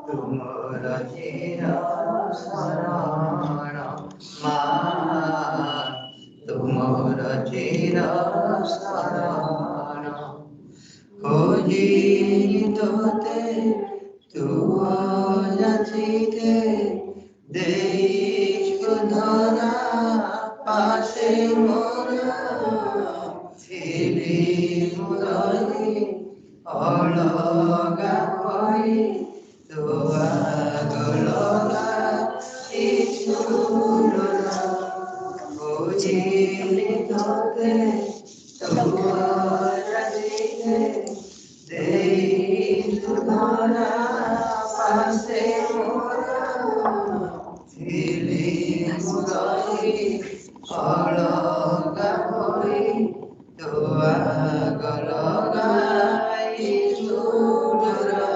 तुमरा चिरा शरण मा तुमरा चिरा शरण खोजी तोते तू जाचिते देश धरा पासे मोरा ছিলি মুরলি অলগা হই তোয়া গলগা ইছুরলা বুঝিলি তোতে তোয়া রাজিতে দেই ধরা পাশে মোরা ছিলি মুরলি অলগা হই তোয়া গলগাই সুদরা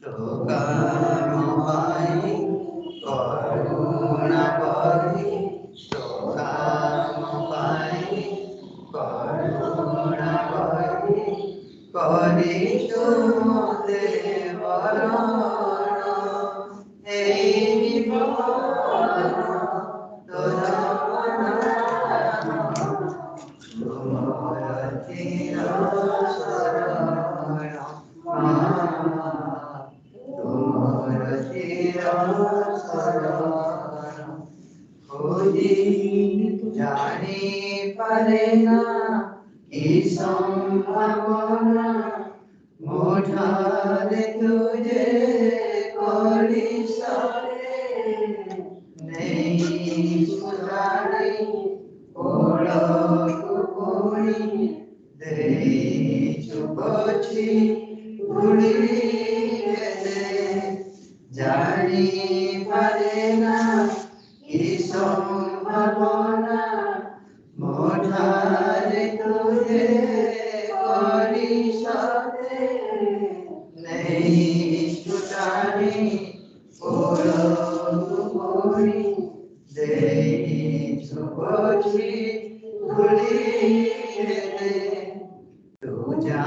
তোগা মহাই করুণা করি তোগা মহাই করুণা করি করি তুমতে বরণ এই বিপদ তোরা तुमरा चिरा शरण तुमरा चिरा शरण खोजी जाने पारे ना की संभावना मोठारे तुझे कोरी सारे नहीं सुधारी ओळखुकोणी देई चुपछी भूली गेले जानी पारे ना की संभावना मोठारे तुझे करी सारे नहीं छुटानी ओळखुकोणी देई चुपछी भूली गेले तुझा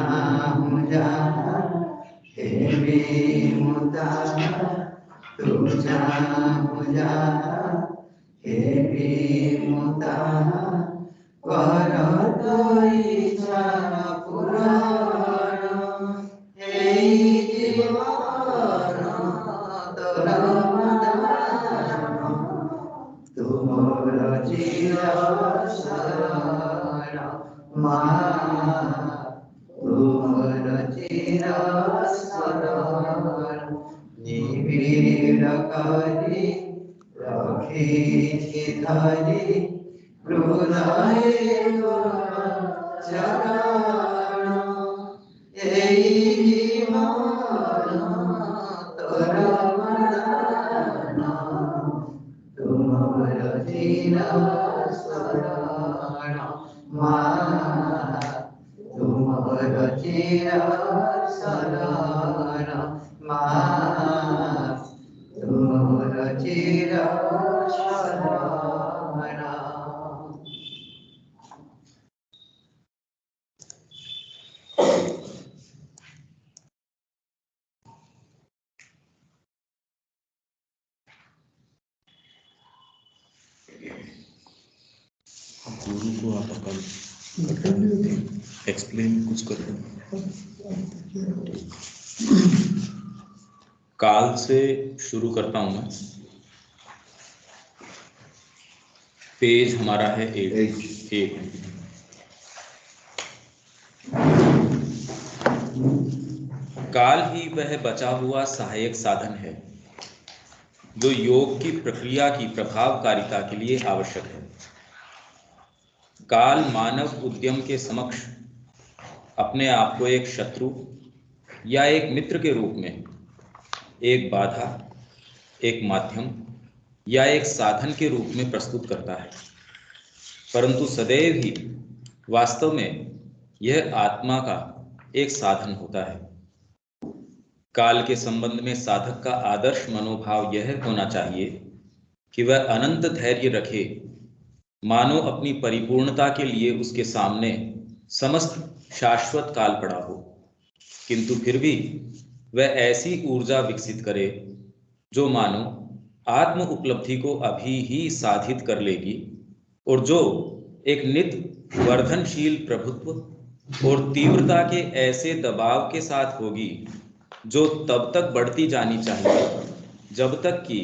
मुझा हे विमुता तुझा मुझा हे विमुता करत इच्छा पुराण এই জীবন তোরা तुमरा चिरा शरण मा तुमरा चिरा शरण निबिड़ करी रखी धरी हृदय चरण এই জীবন তোরা तुमरा चिरा शरण मा तुमरा चिरा शरण मा तुमरा चिरा शरण गुरु को आप अकल एक्सप्लेन कुछ करते हैं। काल से शुरू करता हूं मैं। पेज हमारा है 8। काल ही वह बचा हुआ सहायक साधन है जो योग की प्रक्रिया की प्रभावकारिता के लिए आवश्यक है। काल मानव उद्यम के समक्ष अपने आप को एक शत्रु या एक मित्र के रूप में एक बाधा, एक माध्यम या एक साधन के रूप में प्रस्तुत करता है, परंतु सदैव ही वास्तव में यह आत्मा का एक साधन होता है। काल के संबंध में साधक का आदर्श मनोभाव यह होना चाहिए कि वह अनंत धैर्य रखे मानो अपनी परिपूर्णता के लिए उसके सामने समस्त शाश्वत काल पड़ा हो, किंतु फिर भी वह ऐसी ऊर्जा विकसित करे जो मानो आत्म उपलब्धि को अभी ही साधित कर लेगी, और जो एक नित वर्धनशील प्रभुत्व और तीव्रता के ऐसे दबाव के साथ होगी जो तब तक बढ़ती जानी चाहिए जब तक कि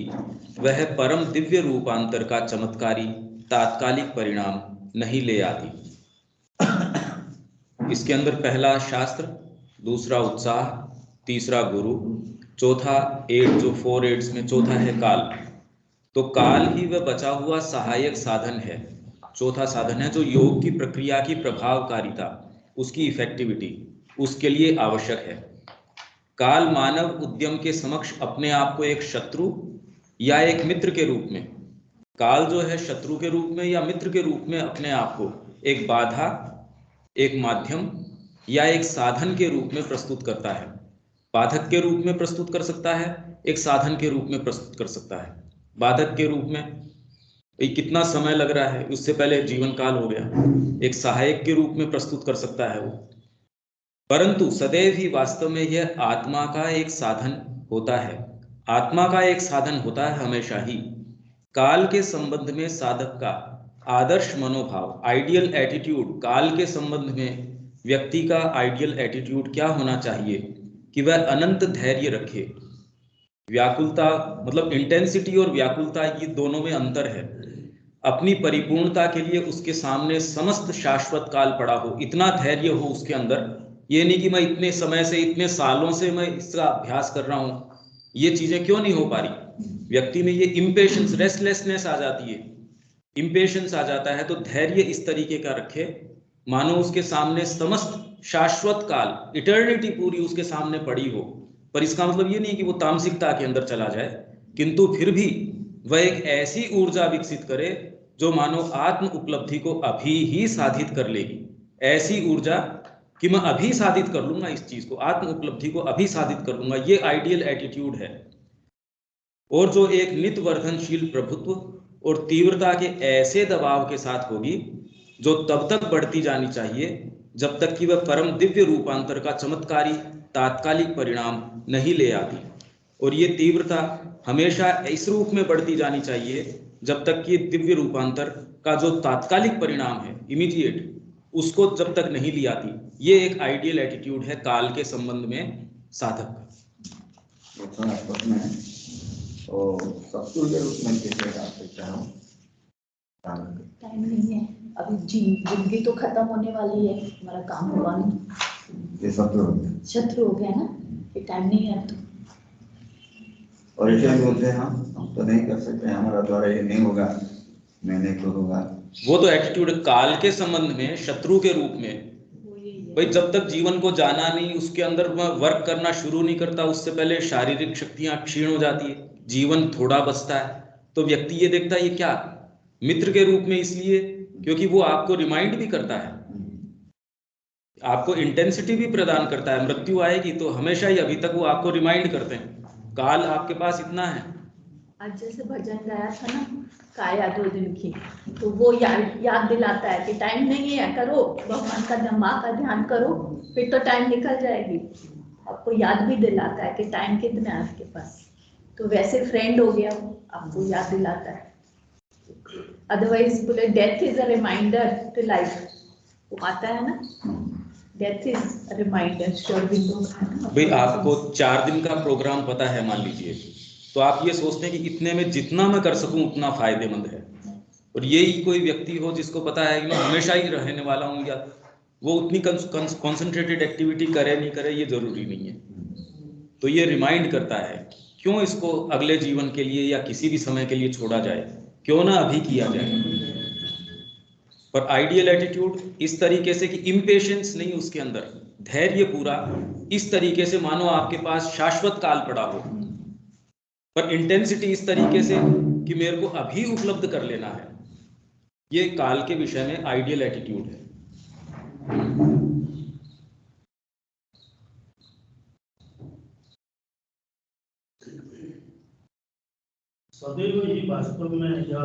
वह परम दिव्य रूपांतर का चमत्कारी तात्कालिक परिणाम नहीं ले आती। इसके अंदर पहला शास्त्र, दूसरा उत्साह, तीसरा गुरु, चौथा एड, जो 4 एड्स में चौथा है काल। तो काल ही वह बचा हुआ सहायक साधन है, चौथा साधन है जो योग की प्रक्रिया की प्रभावकारिता, उसकी इफेक्टिविटी, उसके लिए आवश्यक है। काल मानव उद्यम के समक्ष अपने आप को एक शत्रु या एक मित्र के रूप में, काल जो है शत्रु के रूप में या मित्र के रूप में अपने आप को एक बाधा, एक माध्यम या एक साधन के रूप में प्रस्तुत करता है। बाधक के रूप में प्रस्तुत कर सकता है, एक साधन के रूप में प्रस्तुत कर सकता है। बाधक के रूप में कितना समय लग रहा है, उससे पहले जीवन काल हो गया। एक सहायक के रूप में प्रस्तुत कर सकता है वो, परंतु सदैव ही वास्तव में यह आत्मा का एक साधन होता है। आत्मा का एक साधन होता है हमेशा ही। काल के संबंध में साधक का आदर्श मनोभाव, आइडियल एटीट्यूड, काल के संबंध में व्यक्ति का आइडियल एटीट्यूड क्या होना चाहिए कि वह अनंत धैर्य रखे। व्याकुलता मतलब इंटेंसिटी और व्याकुलता, ये दोनों में अंतर है। अपनी परिपूर्णता के लिए उसके सामने समस्त शाश्वत काल पड़ा हो, इतना धैर्य हो उसके अंदर। ये नहीं कि मैं इतने समय से, इतने सालों से मैं इसका अभ्यास कर रहा हूं, ये चीजें क्यों नहीं हो पा रही। व्यक्ति में ये इम्पेशंस, रेस्टलेसनेस आ जाती है, इम्पेशंस आ जाता है। तो धैर्य इस तरीके का रखे मानो उसके सामने समस्त शाश्वत काल, इटर्निटी पूरी उसके सामने पड़ी हो। पर इसका मतलब ये नहीं कि वो तामसिकता के अंदर चला जाए, किंतु फिर भी वह एक ऐसी ऊर्जा विकसित करे जो मानो आत्म उपलब्धि को अभी ही साधित कर लेगी। ऐसी ऊर्जा कि मैं अभी साधित कर लूंगा इस चीज को, आत्म उपलब्धि को अभी साधित कर लूंगा, ये आइडियल एटीट्यूड है। और जो एक नित वर्धनशील प्रभुत्व और तीव्रता के ऐसे दबाव के साथ होगी जो तब तक बढ़ती जानी चाहिए जब तक कि वह परम दिव्य रूपांतर का चमत्कारी तात्कालिक परिणाम नहीं ले आती। और ये तीव्रता हमेशा इस रूप में बढ़ती जानी चाहिए जब तक कि दिव्य रूपांतर का जो तात्कालिक परिणाम है, इमीडिएट, उसको जब तक नहीं ली आती। ये एक आइडियल एटीट्यूड है काल के संबंध में साधक का। तो शत्रु के रूप में कैसे आप सकते हो? टाइम नहीं है अभी, जिंदगी तो खत्म होने वाली है, हमारा काम हुआ नहीं। ये शत्रु हो गया ना, ये टाइम नहीं है तो। और ऐसे बोलते हैं हम तो नहीं कर सकते, हमारा द्वारा ये नहीं होगा, मैं नहीं करूँगा। वो तो एटीट्यूड काल के संबंध में शत्रु के रूप में। भाई जब तक जीवन को जाना नहीं, उसके अंदर वर्क करना शुरू नहीं करता, उससे पहले शारीरिक शक्तियां क्षीण हो जाती है, जीवन थोड़ा बचता है, तो व्यक्ति ये देखता है ये क्या, मित्र के रूप में, इसलिए क्योंकि वो आपको रिमाइंड भी करता है, आपको इंटेंसिटी भी प्रदान करता है। मृत्यु आएगी तो हमेशा ही, अभी तक वो आपको रिमाइंड करते हैं, काल आपके पास इतना है। आज जैसे भजन गाया था ना, काया 2 दिन की, तो वो याद दिलाता है कि टाइम नहीं है, करो भगवान का, माँ का ध्यान करो, फिर तो टाइम निकल जाएगी। आपको याद भी दिलाता है कि टाइम कितना है आपके पास, तो वैसे फ्रेंड हो गया, आपको याद दिलाता है। अदरवाइज बोले death is a reminder to life, वो आता है ना, डेथ इज अ रिमाइंडर। भाई आपको 4 दिन का प्रोग्राम पता है मान लीजिए, तो आप ये सोचते हैं कि इतने में जितना मैं कर सकूं उतना फायदेमंद है। और यही कोई व्यक्ति हो जिसको पता है कि मैं हमेशा ही रहने वाला हूं, या वो उतनी कंसंट्रेटेड एक्टिविटी करे नहीं करे ये जरूरी नहीं है, तो ये रिमाइंड करता है क्यों इसको अगले जीवन के लिए या किसी भी समय के लिए छोड़ा जाए, क्यों ना अभी किया जाए। पर आइडियल एटीट्यूड इस तरीके से कि इम्पेशंस नहीं, उसके अंदर धैर्य पूरा, इस तरीके से मानो आपके पास शाश्वत काल पड़ा हो, पर इंटेंसिटी इस तरीके से कि मेरे को अभी उपलब्ध कर लेना है। ये काल के विषय में आइडियल एटीट्यूड है। सदैव ही वास्तव में यह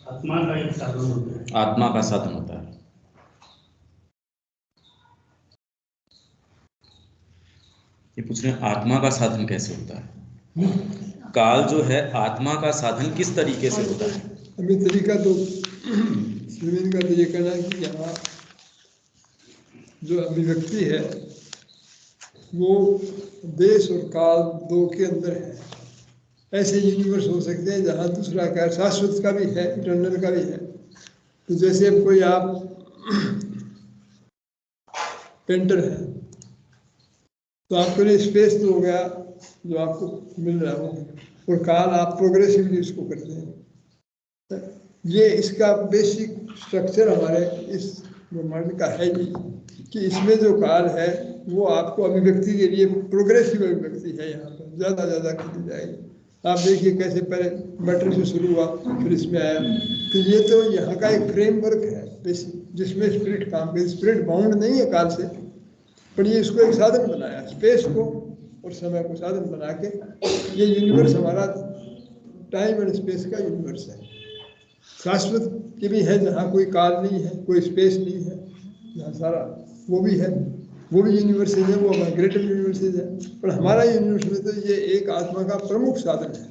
आत्मा का एक साधन होता है। आत्मा का साधन होता है। ये पूछ रहे हैं आत्मा का साधन कैसे होता है? काल जो है आत्मा का साधन किस तरीके से होता है? अभी तरीका तो श्रीमन का तो ये कहना है कि यहाँ जो अभिव्यक्ति है वो देश और काल दो के अंदर है। ऐसे यूनिवर्स हो सकते हैं जहाँ दूसरा का शाश्वत का भी है, इटर्नल का भी है। तो जैसे अब कोई आप पेंटर है तो आपके लिए स्पेस तो हो गया जो आपको मिल रहा हो, और काल आप प्रोग्रेसिवली उसको करते हैं। ये इसका बेसिक स्ट्रक्चर हमारे इस ब्रह्मांड का है ही कि इसमें जो काल है वो आपको अभिव्यक्ति के लिए प्रोग्रेसिव अभिव्यक्ति है। यहाँ पर ज़्यादा ज़्यादा की जाएगी। आप देखिए कैसे पहले मैटर से शुरू हुआ फिर इसमें आया। तो ये तो यहाँ का एक फ्रेमवर्क है बेसिक, जिसमें स्पिरिट काम करे। स्पिरिट बाउंड नहीं है काल से, पर ये इसको एक साधन बनाया, स्पेस को और समय को साधन बना के। ये यूनिवर्स हमारा टाइम एंड स्पेस का यूनिवर्स है। शाश्वत के भी है जहाँ कोई काल नहीं है, कोई स्पेस नहीं है, जहाँ सारा वो भी है, वो भी यूनिवर्सेज है, वो ग्रेटर यूनिवर्सेज है। पर हमारा यूनिवर्स में तो ये एक आत्मा का प्रमुख साधन है।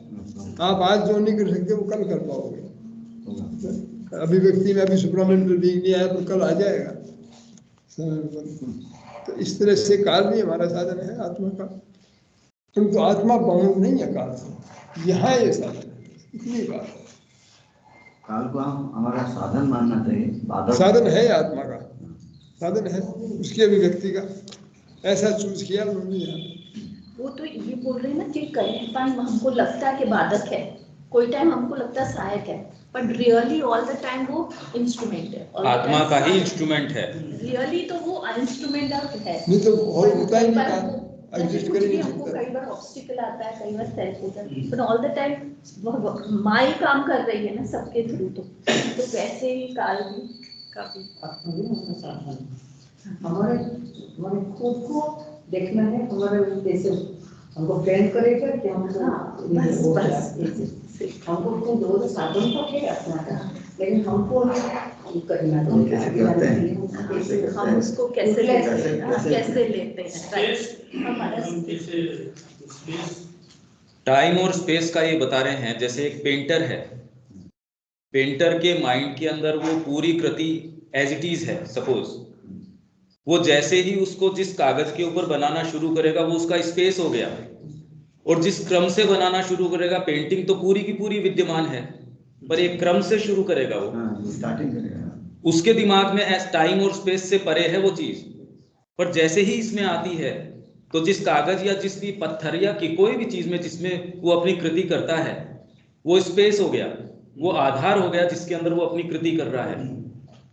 आप आज जो नहीं कर सकते वो कल कर पाओगे। अभिव्यक्ति में अभी सुपरामेंटल बीइंग नहीं आया तो कल आ जाएगा। तो इस तरह से काल भी हमारा साधन है आत्मा का, परंतु आत्मा बाउंड नहीं है काल से। यहाँ ये साधन है, इतनी बात है। काल को हम हमारा साधन मानना चाहिए। बाधक साधन है आत्मा का, साधन है उसकी अभिव्यक्ति का। ऐसा चूज किया उन्होंने यहाँ। वो तो ये बोल रहे हैं ना कि कई टाइम हमको लगता है कि बाधक है, कोई टाइम हमको लगता है सहायक है, but really all the time वो इंस्ट्रूमेंट है। आत्मा का ही इंस्ट्रूमेंट है। रियली तो वो इंस्ट्रूमेंट है। नहीं तो और होता ही नहीं कई बार था, वो- एग्जिस्ट जैसे कर ही कुछ भी नहीं हमको सकता। कई बार ऑब्स्टिकल आता है, कई बार सेल्फ होता है, बट ऑल द टाइम माँ ही काम कर रही है ना सबके थ्रू। तो वैसे ही काल भी काफी आत्मा भी हमारा साधन है। हमारे हमारे खुद को देखना है, हमारे उद्देश्य हमको ट्रेन करेगा कि हमको बस हो बस जाए। हमको खुद दो साधन तो है आत्मा का, लेकिन हमको करना हम कैसे करते हैं? कैसे हम उसको कैसे लेते हैं, कैसे- कैसे लेते हैं, स्पेस right? हमारा हम कैसे स्पेस टाइम और स्पेस का ये बता रहे हैं। जैसे एक पेंटर है, पेंटर के माइंड के अंदर वो पूरी कृति एज इट इज है। सपोज वो जैसे ही उसको जिस कागज के ऊपर बनाना शुरू करेगा वो उसका स्पेस हो गया, और जिस क्रम से बनाना शुरू करेगा, पेंटिंग तो पूरी की पूरी विद्यमान है पर एक क्रम से शुरू करेगा वो, स्टार्टिंग करेगा। उसके दिमाग में एज टाइम और स्पेस से परे है वो चीज। पर जैसे ही इसमें आती है तो जिस कागज या जिस भी पत्थर या कि कोई भी चीज में जिसमें वो अपनी कृति करता है वो स्पेस हो गया, वो आधार हो गया जिसके अंदर वो अपनी कृति कर रहा है।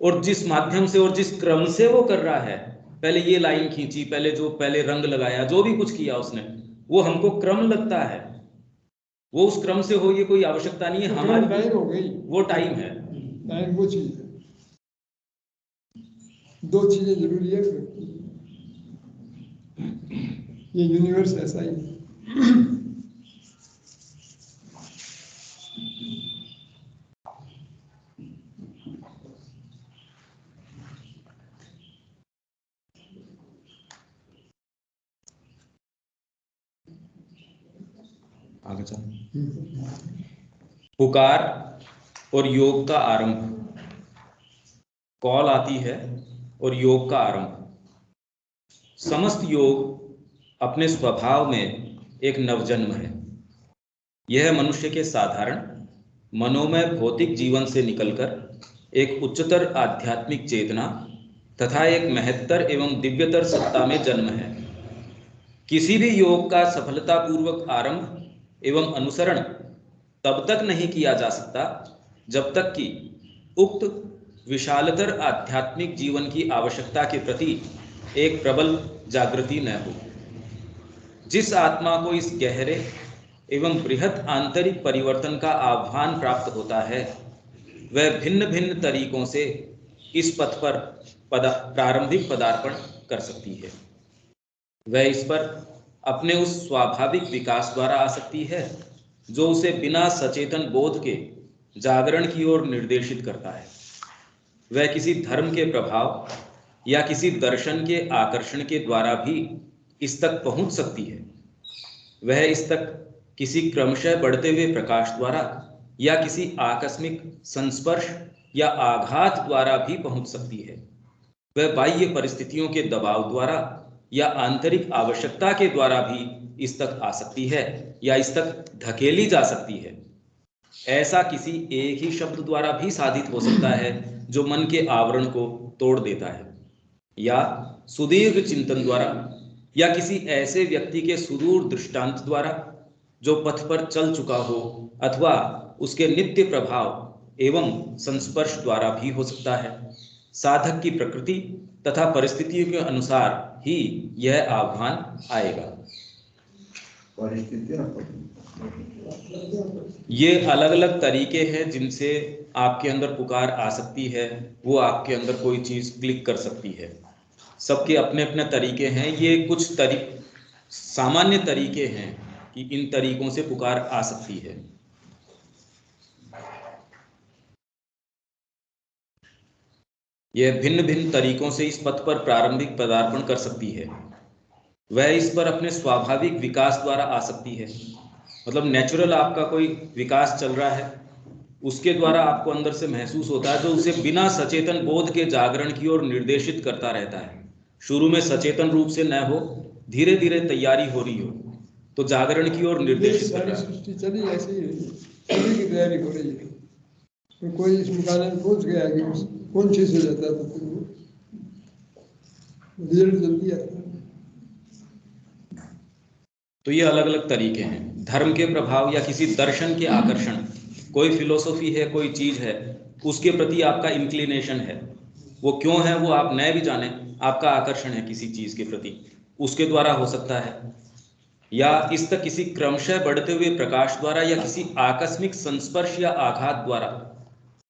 और जिस माध्यम से और जिस क्रम से वो कर रहा है, पहले ये लाइन खींची, पहले रंग लगाया, जो भी कुछ किया उसने, वो हमको क्रम लगता है। वो उस क्रम से हो ये कोई आवश्यकता नहीं है हमारी, टाइम हो गई, वो टाइम है। टाइम वो चीज है। दो चीजें जरूरी है। ये यूनिवर्स ऐसा ही है। आगे चलो। पुकार और योग का आरंभ। कॉल आती है और योग का आरंभ। समस्त योग अपने स्वभाव में एक नवजन्म है। यह मनुष्य के साधारण मनोमय भौतिक जीवन से निकलकर एक उच्चतर आध्यात्मिक चेतना तथा एक महत्तर एवं दिव्यतर सत्ता में जन्म है। किसी भी योग का सफलतापूर्वक आरंभ एवं अनुसरण तब तक नहीं किया जा सकता जब तक कि उक्त विशालतर आध्यात्मिक जीवन की आवश्यकता के प्रति एक प्रबल जागृति न हो। जिस आत्मा को इस गहरे एवं बृहत आंतरिक परिवर्तन का आह्वान प्राप्त होता है, वह भिन्न भिन्न तरीकों से इस पथ पर प्रारंभिक पदार्पण कर सकती है। वह इस पर अपने उस स्वाभाविक विकास द्वारा आ सकती है जो उसे बिना सचेतन बोध के जागरण की ओर निर्देशित करता है। वह किसी धर्म के प्रभाव या किसी दर्शन के आकर्षण के द्वारा भी इस तक पहुंच सकती है। वह इस तक किसी क्रमशः बढ़ते हुए प्रकाश द्वारा या किसी आकस्मिक संस्पर्श या आघात द्वारा भी पहुंच सकती है। वह बाह्य परिस्थितियों के दबाव द्वारा या आंतरिक आवश्यकता के द्वारा भी इस तक आ सकती है या इस तक धकेली जा सकती है। ऐसा किसी एक ही शब्द द्वारा भी साधित हो सकता है जो मन के आवरण को तोड़ देता है, या सुदीर्घ चिंतन द्वारा, या किसी ऐसे व्यक्ति के सुदूर दृष्टांत द्वारा जो पथ पर चल चुका हो, अथवा उसके नित्य प्रभाव एवं संस्पर्श द्वारा भी हो सकता है। साधक की प्रकृति तथा परिस्थितियों के अनुसार ही यह आह्वान आएगा। ये अलग अलग तरीके हैं जिनसे आपके अंदर पुकार आ सकती है, वो आपके अंदर कोई चीज क्लिक कर सकती है। सबके अपने अपने तरीके हैं। ये कुछ सामान्य तरीके हैं कि इन तरीकों से पुकार आ सकती है। यह भिन्न भिन्न तरीकों से इस पथ पर प्रारंभिक पदार्पण कर सकती है। वह इस पर अपने स्वाभाविक विकास द्वारा आ सकती है, मतलब नेचुरल आपका कोई विकास चल रहा है, उसके द्वारा आपको अंदर से महसूस होता है, जो उसे बिना सचेतन बोध के जागरण की ओर निर्देशित करता रहता है। शुरू में सचेतन रूप से न हो, धीरे धीरे तैयारी हो रही हो तो जागरण की ओर निर्देशित कर रहा है। सृष्टि चली ऐसी ही है, सभी की तैयारी हो रही है। तो कोई इस मुकाबले में पहुंच गया कि कौन चीज हो जाता है तो फिर वो रिजल्ट जल्दी आता है। तो ये अलग अलग तरीके हैं। धर्म के प्रभाव या किसी दर्शन के आकर्षण, कोई फिलोसॉफी है, कोई चीज है, उसके प्रति आपका इंक्लिनेशन है, वो क्यों है वो आप न भी जाने, आपका आकर्षण है किसी चीज के प्रति, उसके द्वारा हो सकता है। या इस तक किसी क्रमशः बढ़ते हुए प्रकाश द्वारा या किसी आकस्मिक संस्पर्श या आघात द्वारा।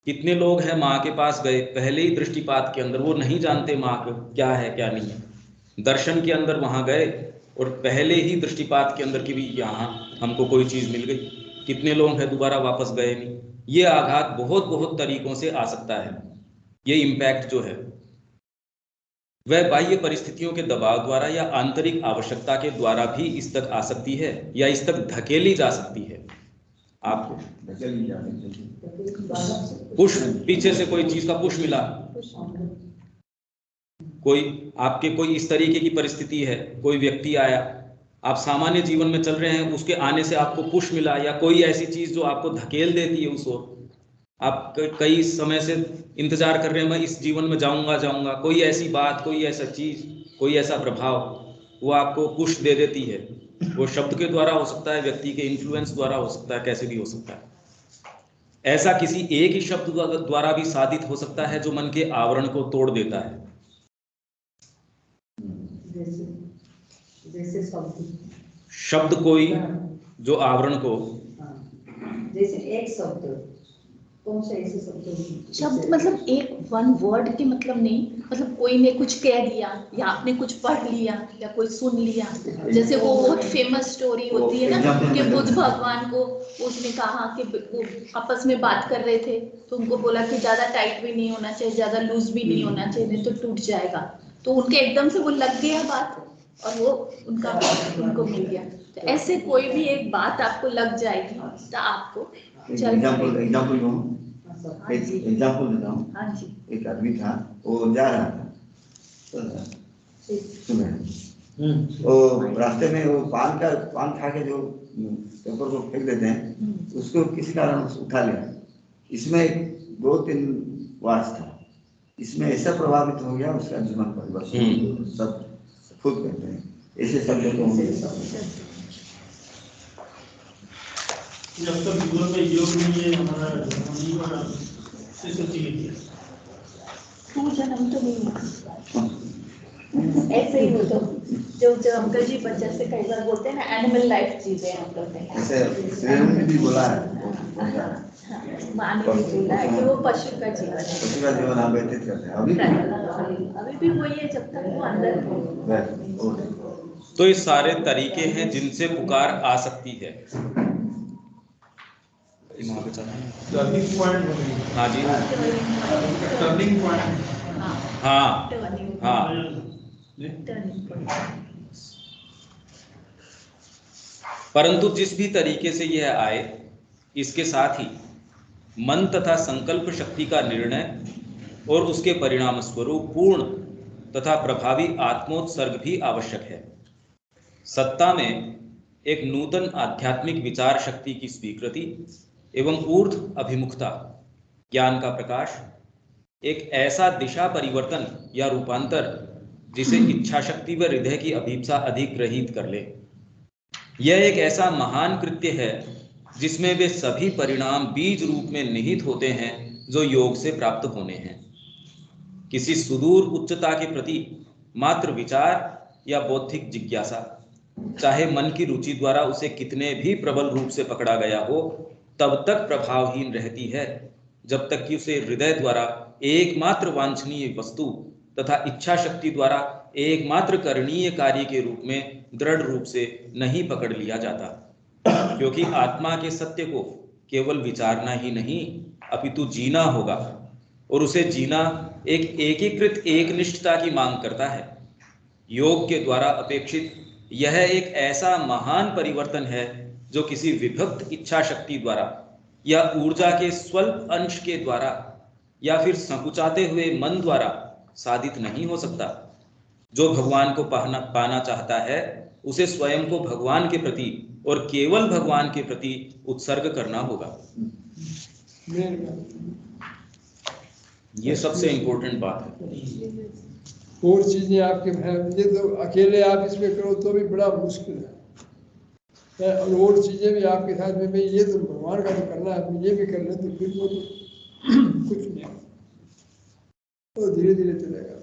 कितने लोग हैं माँ के पास गए, पहले ही दृष्टिपात के अंदर वो नहीं जानते माँ को क्या है क्या नहीं है, दर्शन के अंदर वहां गए और पहले ही दृष्टिपात के अंदर की भी यहाँ हमको कोई चीज मिल गई। कितने लोग हैं दोबारा वापस गए नहीं। ये आघात बहुत बहुत तरीकों से आ सकता है। ये इम्पैक्ट जो है वह बाह्य परिस्थितियों के दबाव द्वारा या आंतरिक आवश्यकता के द्वारा भी इस तक आ सकती है या इस तक धकेली जा सकती है। आपको पुश, पीछे से कोई चीज का पुश मिला, कोई आपके कोई इस तरीके की परिस्थिति है, कोई व्यक्ति आया, आप सामान्य जीवन में चल रहे हैं, उसके आने से आपको पुश मिला, या कोई ऐसी चीज जो आपको धकेल देती है उस ओर। आप कई समय से इंतजार कर रहे हैं, मैं इस जीवन में जाऊंगा, कोई ऐसी बात, कोई ऐसा चीज, कोई ऐसा प्रभाव वो आपको पुश दे देती है। वो शब्द के द्वारा हो सकता है, व्यक्ति के इन्फ्लुएंस द्वारा हो सकता है, कैसे भी हो सकता है। ऐसा किसी एक ही शब्द द्वारा भी साधित हो सकता है जो मन के आवरण को तोड़ देता है। जैसे शब्द कोई जो आवरण को, जैसे एक शब्द, कौन सा ऐसे शब्द? शब्द मतलब एक वन वर्ड के मतलब नहीं, मतलब कोई ने कुछ कह दिया या आपने कुछ पढ़ लिया या कोई सुन लिया। जैसे वो बहुत फेमस स्टोरी होती है ना कि बुद्ध भगवान को उसने कहा कि वो आपस में बात कर रहे थे तो उनको बोला कि ज्यादा टाइट भी नहीं होना चाहिए, ज्यादा लूज भी नहीं होना चाहिए, नहीं तो टूट जाएगा। तो उनके एकदम से वो लग गया बात और वो उनको मिल गया। तो ऐसे कोई भी एक बात आपको लग जाएगी तो आपको एग्जाम्पल देता हूँ। हाँ जी, एक आदमी था, वो जा रहा था, वो रास्ते में वो पान खा के जो पेपर को फेंक देते हैं, उसको किसी कारण उठा लिया। इसमें 2-3 वार्स था, इसमें ऐसा प्रभावित हो गया उसका जीवन परिवर्तन, सब खुद कहते हैं ऐसे शब्द को। जब तक जीवन में योग नहीं है, हमारा नहीं बना, तू जन्म तो नहीं ऐसे ही हो। तो जो अंकल जी बच्चे से कई बार बोलते हैं ना, एनिमल लाइफ चीजें हम लोग हैं। ऐसे श्रीराम ने भी बोला है, माँ ने भी बोला है कि वो पशु का जीवन है, पशु का जीवन आप व्यतीत करते हैं। अभी भी वही है जब तक वो अंदर हो। तो ये सारे तरीके हैं जिनसे पुकार आ सकती है। वहाँ पे चला है। टर्निंग पॉइंट बनेगी। हाँ जी, टर्निंग पॉइंट। हाँ टर्निंग हाँ। Turning point. परंतु जिस भी तरीके से यह आए, इसके साथ ही मन तथा संकल्प शक्ति का निर्णय और उसके परिणाम स्वरूप पूर्ण तथा प्रभावी आत्मोत्सर्ग भी आवश्यक है। सत्ता में एक नूतन आध्यात्मिक विचार शक्ति की स्वीकृति एवं ऊर्ध्व अभिमुखता, ज्ञान का प्रकाश, एक ऐसा दिशा परिवर्तन या रूपांतर जिसे इच्छा शक्ति व हृदय की अभीप्सा अधिग्रहित कर ले। यह एक ऐसा महान कृत्य है जिसमें वे सभी परिणाम बीज रूप में निहित होते हैं जो योग से प्राप्त होने हैं। किसी सुदूर उच्चता के प्रति मात्र विचार या बौद्धिक जिज्ञासा, चाहे मन की रुचि द्वारा उसे कितने भी प्रबल रूप से पकड़ा गया हो, तब तक प्रभावहीन रहती है जब तक कि उसे हृदय द्वारा एकमात्र वांछनीय वस्तु तथा इच्छा शक्ति द्वारा एकमात्र करणीय कार्य के रूप में दृढ़ रूप से नहीं पकड़ लिया जाता। क्योंकि आत्मा के सत्य को केवल विचारना ही नहीं अपितु जीना होगा, और उसे जीना एक एकीकृत एकनिष्ठता की मांग करता है। योग के द्वारा अपेक्षित यह एक ऐसा महान परिवर्तन है जो किसी विभक्त इच्छा शक्ति द्वारा या ऊर्जा के स्वल्प अंश के द्वारा या फिर संकुचाते हुए मन द्वारा साधित नहीं हो सकता। जो भगवान को पाना चाहता है उसे स्वयं को भगवान के प्रति और केवल भगवान के प्रति उत्सर्ग करना होगा। ये सबसे इंपॉर्टेंट बात है। और चीजें आपके ये तो अकेले आप इसमें करो तो भी बड़ा मुश्किल है, और चीजें भी आपके साथ में भाई ये तो भगवान का तो करना है, ये भी कर ले तो फिर वो तो कुछ नहीं, तो धीरे धीरे चलेगा।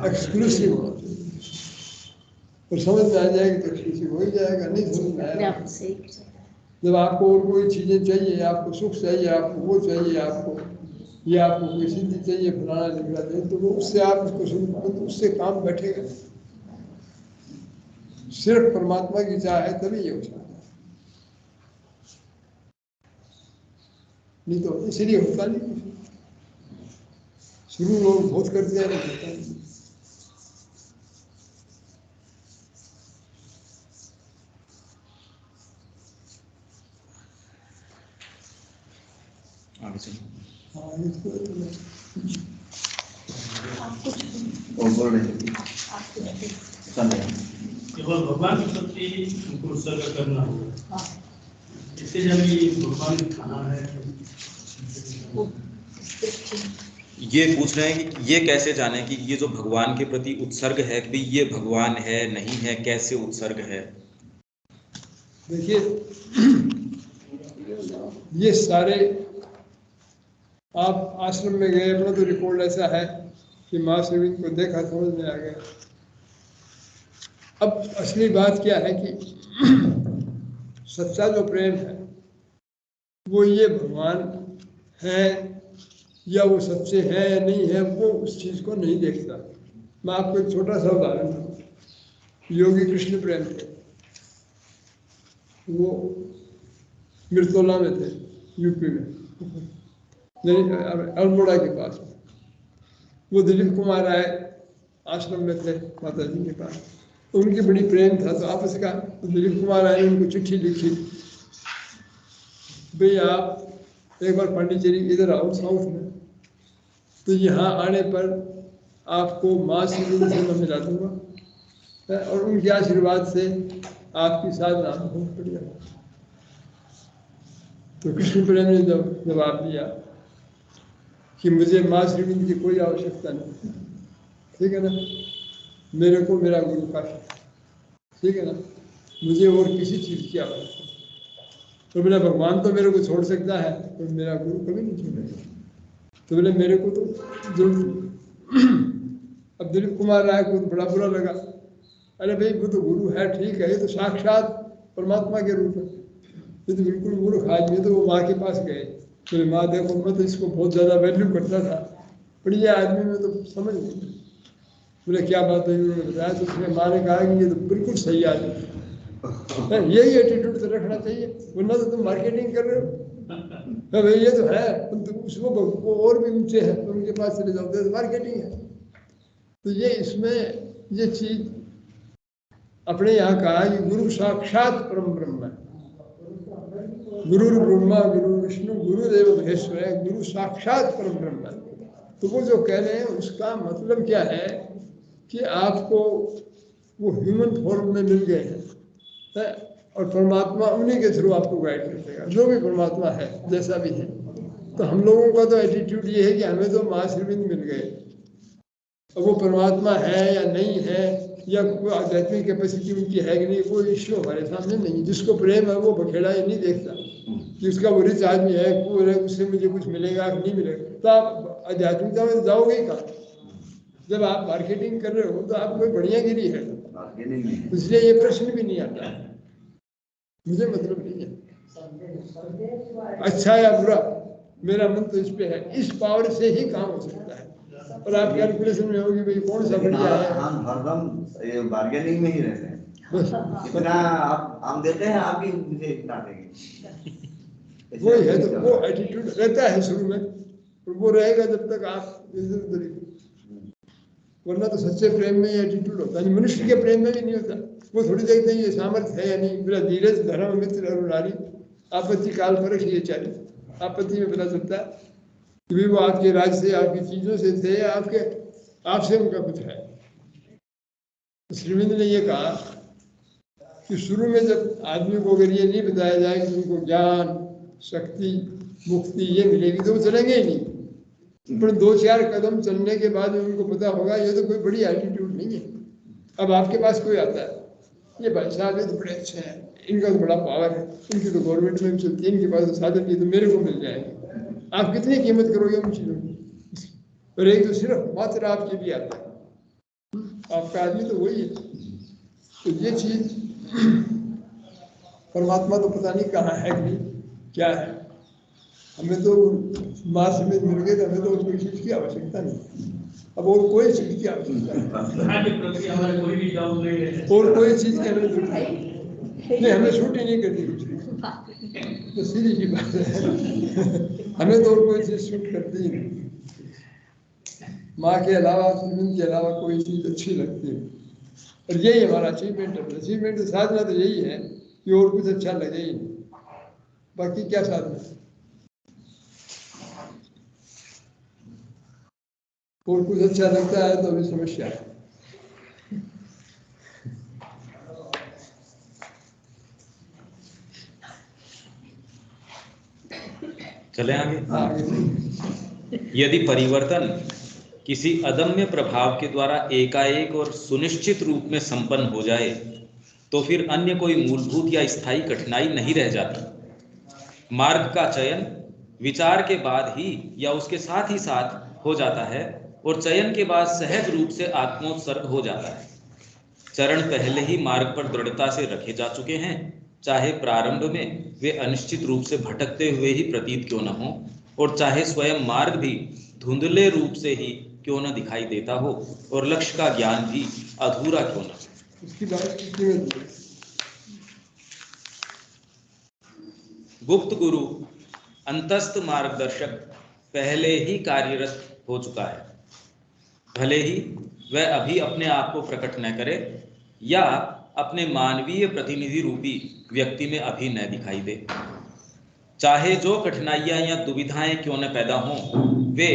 एक्सक्लूसिव और समझ में आ जाएगी तो एक्सक्लूसिव हो ही जाएगा, नहीं समझ में आएगा जब आपको और कोई चीजें चाहिए, आपको सुख चाहिए, आपको वो चाहिए, आपको ये आपको कोई सिद्धि चाहिए, फलाना निकला चाहिए, तो वो उससे आप उसको शुरू करो तो उससे काम बैठेगा। सिर्फ परमात्मा की चाह है तभी ये हो सकता है, नहीं तो इसलिए होता नहीं। शुरू लोग बहुत करते हैं, नहीं होता नहीं। आगे चलिए। हाँ, इसको और बोल रहे हैं केवल भगवान के प्रति उनको उत्सर्ग करना होगा। इससे जब ये भगवान खाना है, ये पूछ रहे हैं कि ये कैसे जाने कि ये जो भगवान के प्रति उत्सर्ग है कि ये भगवान है नहीं है, कैसे उत्सर्ग है? देखिए ये सारे आप आश्रम में गए, अपना तो रिकॉर्ड ऐसा है कि माँ श्रीविंद को देखा, समझ में आ गया। अब असली बात क्या है कि सच्चा जो प्रेम है वो ये भगवान है या वो सच्चे हैं या नहीं है, वो उस चीज को नहीं देखता। मैं आपको एक छोटा सा उदाहरण दूँ। योगी कृष्ण प्रेम थे, वो मिर्तोला में थे, यूपी में, अल्मोड़ा के पास। वो दिलीप कुमार आए, आश्रम में थे माता जी के पास, उनकी बड़ी प्रेम था तो आपस का। तो दिलीप कुमार आए, उनको चिट्ठी लिखी, भाई आप एक बार पांडिचेरी इधर आओ साउथ में, तो यहाँ आने पर आपको माँ श्रीविंद से मैं मिला दूंगा और उनके आशीर्वाद से आपकी साधना बहुत बढ़िया। तो कृष्ण प्रेम ने जवाब दिया कि मुझे माँ श्रीविंद की कोई आवश्यकता नहीं, ठीक है ना, मेरे को मेरा गुरु का, ठीक है ना, मुझे और किसी चीज़ की आवश्यकता। तो बोला भगवान तो मेरे को छोड़ सकता है पर मेरा गुरु कभी नहीं छोड़ेगा। तो बोले मेरे को तो जरूर। अब दिलीप कुमार राय को तो बड़ा बुरा लगा, अरे भाई वो तो गुरु है, ठीक है, ये तो साक्षात परमात्मा के रूप है, ये तो बिल्कुल मूर्ख आदमी। तो वो माँ के पास गए, बोले माँ देखो मैं तो इसको बहुत ज़्यादा वैल्यू करता था, पर ये आदमी में तो समझ नहीं। बोले क्या बात है? उन्होंने बताया तो उसने माँ ने कहा कि ये तो बिल्कुल सही आदमी है। यही एटीट्यूड तो रखना चाहिए, वरना तो तुम मार्केटिंग कर रहे हो। भाई ये तो है, तुम उसको वो और भी ऊंचे है, तो उनके पास चले जाओ, तो मार्केटिंग है। तो ये इसमें ये चीज अपने यहाँ कहा कि गुरु साक्षात परम ब्रह्म है। गुरु ब्रह्मा गुरु विष्णु गुरुदेव महेश्वर, गुरु साक्षात परम ब्रह्म है। तो वो जो कह रहे हैं उसका मतलब क्या है कि आपको वो ह्यूमन फॉर्म में मिल गए हैं और परमात्मा उन्हीं के थ्रू आपको गाइड कर देगा, जो भी परमात्मा है जैसा भी है। तो हम लोगों का तो एटीट्यूड ये है कि हमें तो महाश्रीविंद मिल गए, अब वो परमात्मा है या नहीं है, या कोई आध्यात्मिक कैपेसिटी उनकी है कि नहीं, कोई इश्यू हमारे सामने नहीं। जिसको प्रेम है वो बखेड़ा ही नहीं देखता कि उसका वो रिच आदमी है, पूरे उससे मुझे कुछ मिलेगा कि नहीं मिलेगा। तो आप आध्यात्मिकता में जाओगे ही कहाँ? जब आप मार्केटिंग कर रहे हो तो आप कोई बढ़िया गिरी है, इसलिए ये प्रश्न भी नहीं आता है। मुझे मतलब नहीं है अच्छा या बुरा, मेरा मन तो इस पे है, इस पावर से ही काम हो सकता है। और आप कैलकुलेशन में होगी भाई कौन सा बढ़िया है। हम हरदम बार्गेनिंग में ही रहते हैं, इतना आप देते हैं, आप भी मुझे इतना देंगे, वही है। तो वो एटीट्यूड रहता है शुरू में, और वो रहेगा जब तक आप इधर उधर, वरना तो सच्चे प्रेम में ये एटीट्यूड होता है। मनुष्य के प्रेम में भी नहीं होता। वो थोड़ी देखते हैं ये सामर्थ्य है या नहीं। मेरा धीरज धर्म मित्र अरुणारी आपत्ति काल पर ये चारी, आपत्ति में पता चलता है कि भी वो आपके राज से, आपकी चीजों से थे, आपके आपसे उनका कुछ है। श्रीविंद ने ये कहा कि शुरू में जब आदमी को अगर ये नहीं बताया जाए कि उनको ज्ञान शक्ति मुक्ति ये मिलेगी तो वो चलेंगे ही नहीं। पर 2-4 कदम चलने के बाद उनको पता होगा ये तो कोई बड़ी एटीट्यूड नहीं है। अब आपके पास कोई आता है, ये भाई साहब ये तो बड़े अच्छे हैं, इनका तो बड़ा पावर है, इनकी तो गवर्नमेंट में चलती है, इनके पास तो साधन नहीं, तो मेरे को मिल जाएगी। आप कितनी कीमत करोगे उन चीज़ों की? और एक तो सिर्फ मात्र आपके लिए आता है, आपका आदमी तो वही है। तो ये चीज परमात्मा तो पता नहीं कहाँ है कि क्या है। हमें तो माँ से मिल गए, हमें तो कोई चीज की आवश्यकता नहीं। अब और कोई चीज की आवश्यकता नहीं, और कोई चीज की हमें जरूरत नहीं, हमें छूट ही नहीं करती कुछ। तो सीधी सी बात है, हमें तो और कोई चीज छूट करती ही नहीं। माँ के अलावा, श्रीमंत के अलावा कोई चीज अच्छी लगती है। और यही हमारा अचीवमेंट है। अचीवमेंट साधना तो यही है कि और कुछ अच्छा लगे ही नहीं, बाकी क्या साधना है? और कुछ अच्छा लगता है तो अभी समस्या है। चले आगे। आगे यदि परिवर्तन किसी अदम्य प्रभाव के द्वारा एकाएक और सुनिश्चित रूप में संपन्न हो जाए तो फिर अन्य कोई मूलभूत या स्थायी कठिनाई नहीं रह जाती। मार्ग का चयन विचार के बाद ही या उसके साथ ही साथ हो जाता है और चयन के बाद सहज रूप से आत्मोत्सर्ग हो जाता है। चरण पहले ही मार्ग पर दृढ़ता से रखे जा चुके हैं, चाहे प्रारंभ में वे अनिश्चित रूप से भटकते हुए ही प्रतीत क्यों न हो, और चाहे स्वयं मार्ग भी धुंधले रूप से ही क्यों न दिखाई देता हो और लक्ष्य का ज्ञान भी अधूरा क्यों न हो। इसकी बात गुप्त गुरु अंतस्थ मार्गदर्शक पहले ही कार्यरत हो चुका है, भले ही वह अभी अपने आप को प्रकट न करे या अपने मानवीय प्रतिनिधि रूपी व्यक्ति में अभी न दिखाई दे। चाहे जो कठिनाइयां या दुविधाएं क्यों न पैदा हों, वे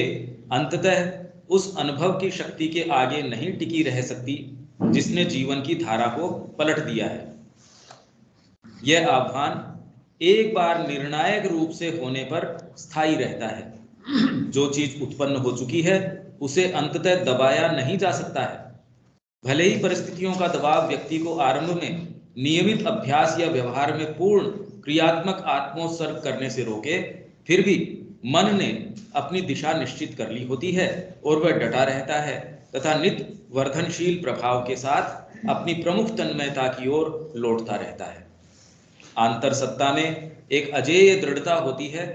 अंततः उस अनुभव की शक्ति के आगे नहीं टिकी रह सकती जिसने जीवन की धारा को पलट दिया है। यह आह्वान एक बार निर्णायक रूप से होने पर स्थायी रहता है। जो चीज उत्पन्न हो चुकी है उसे अंततः दबाया नहीं जा सकता है। भले ही परिस्थितियों का दबाव व्यक्ति को आरंभ में नियमित अभ्यास या व्यवहार में पूर्ण क्रियात्मक आत्मोत्सर्ग करने से रोके, फिर भी मन ने अपनी दिशा निश्चित कर ली होती है और वह डटा रहता है तथा नित्य वर्धनशील प्रभाव के साथ अपनी प्रमुख तन्मयता की ओर लौटता रहता है। आंतर सत्ता में एक अजेय दृढ़ता होती है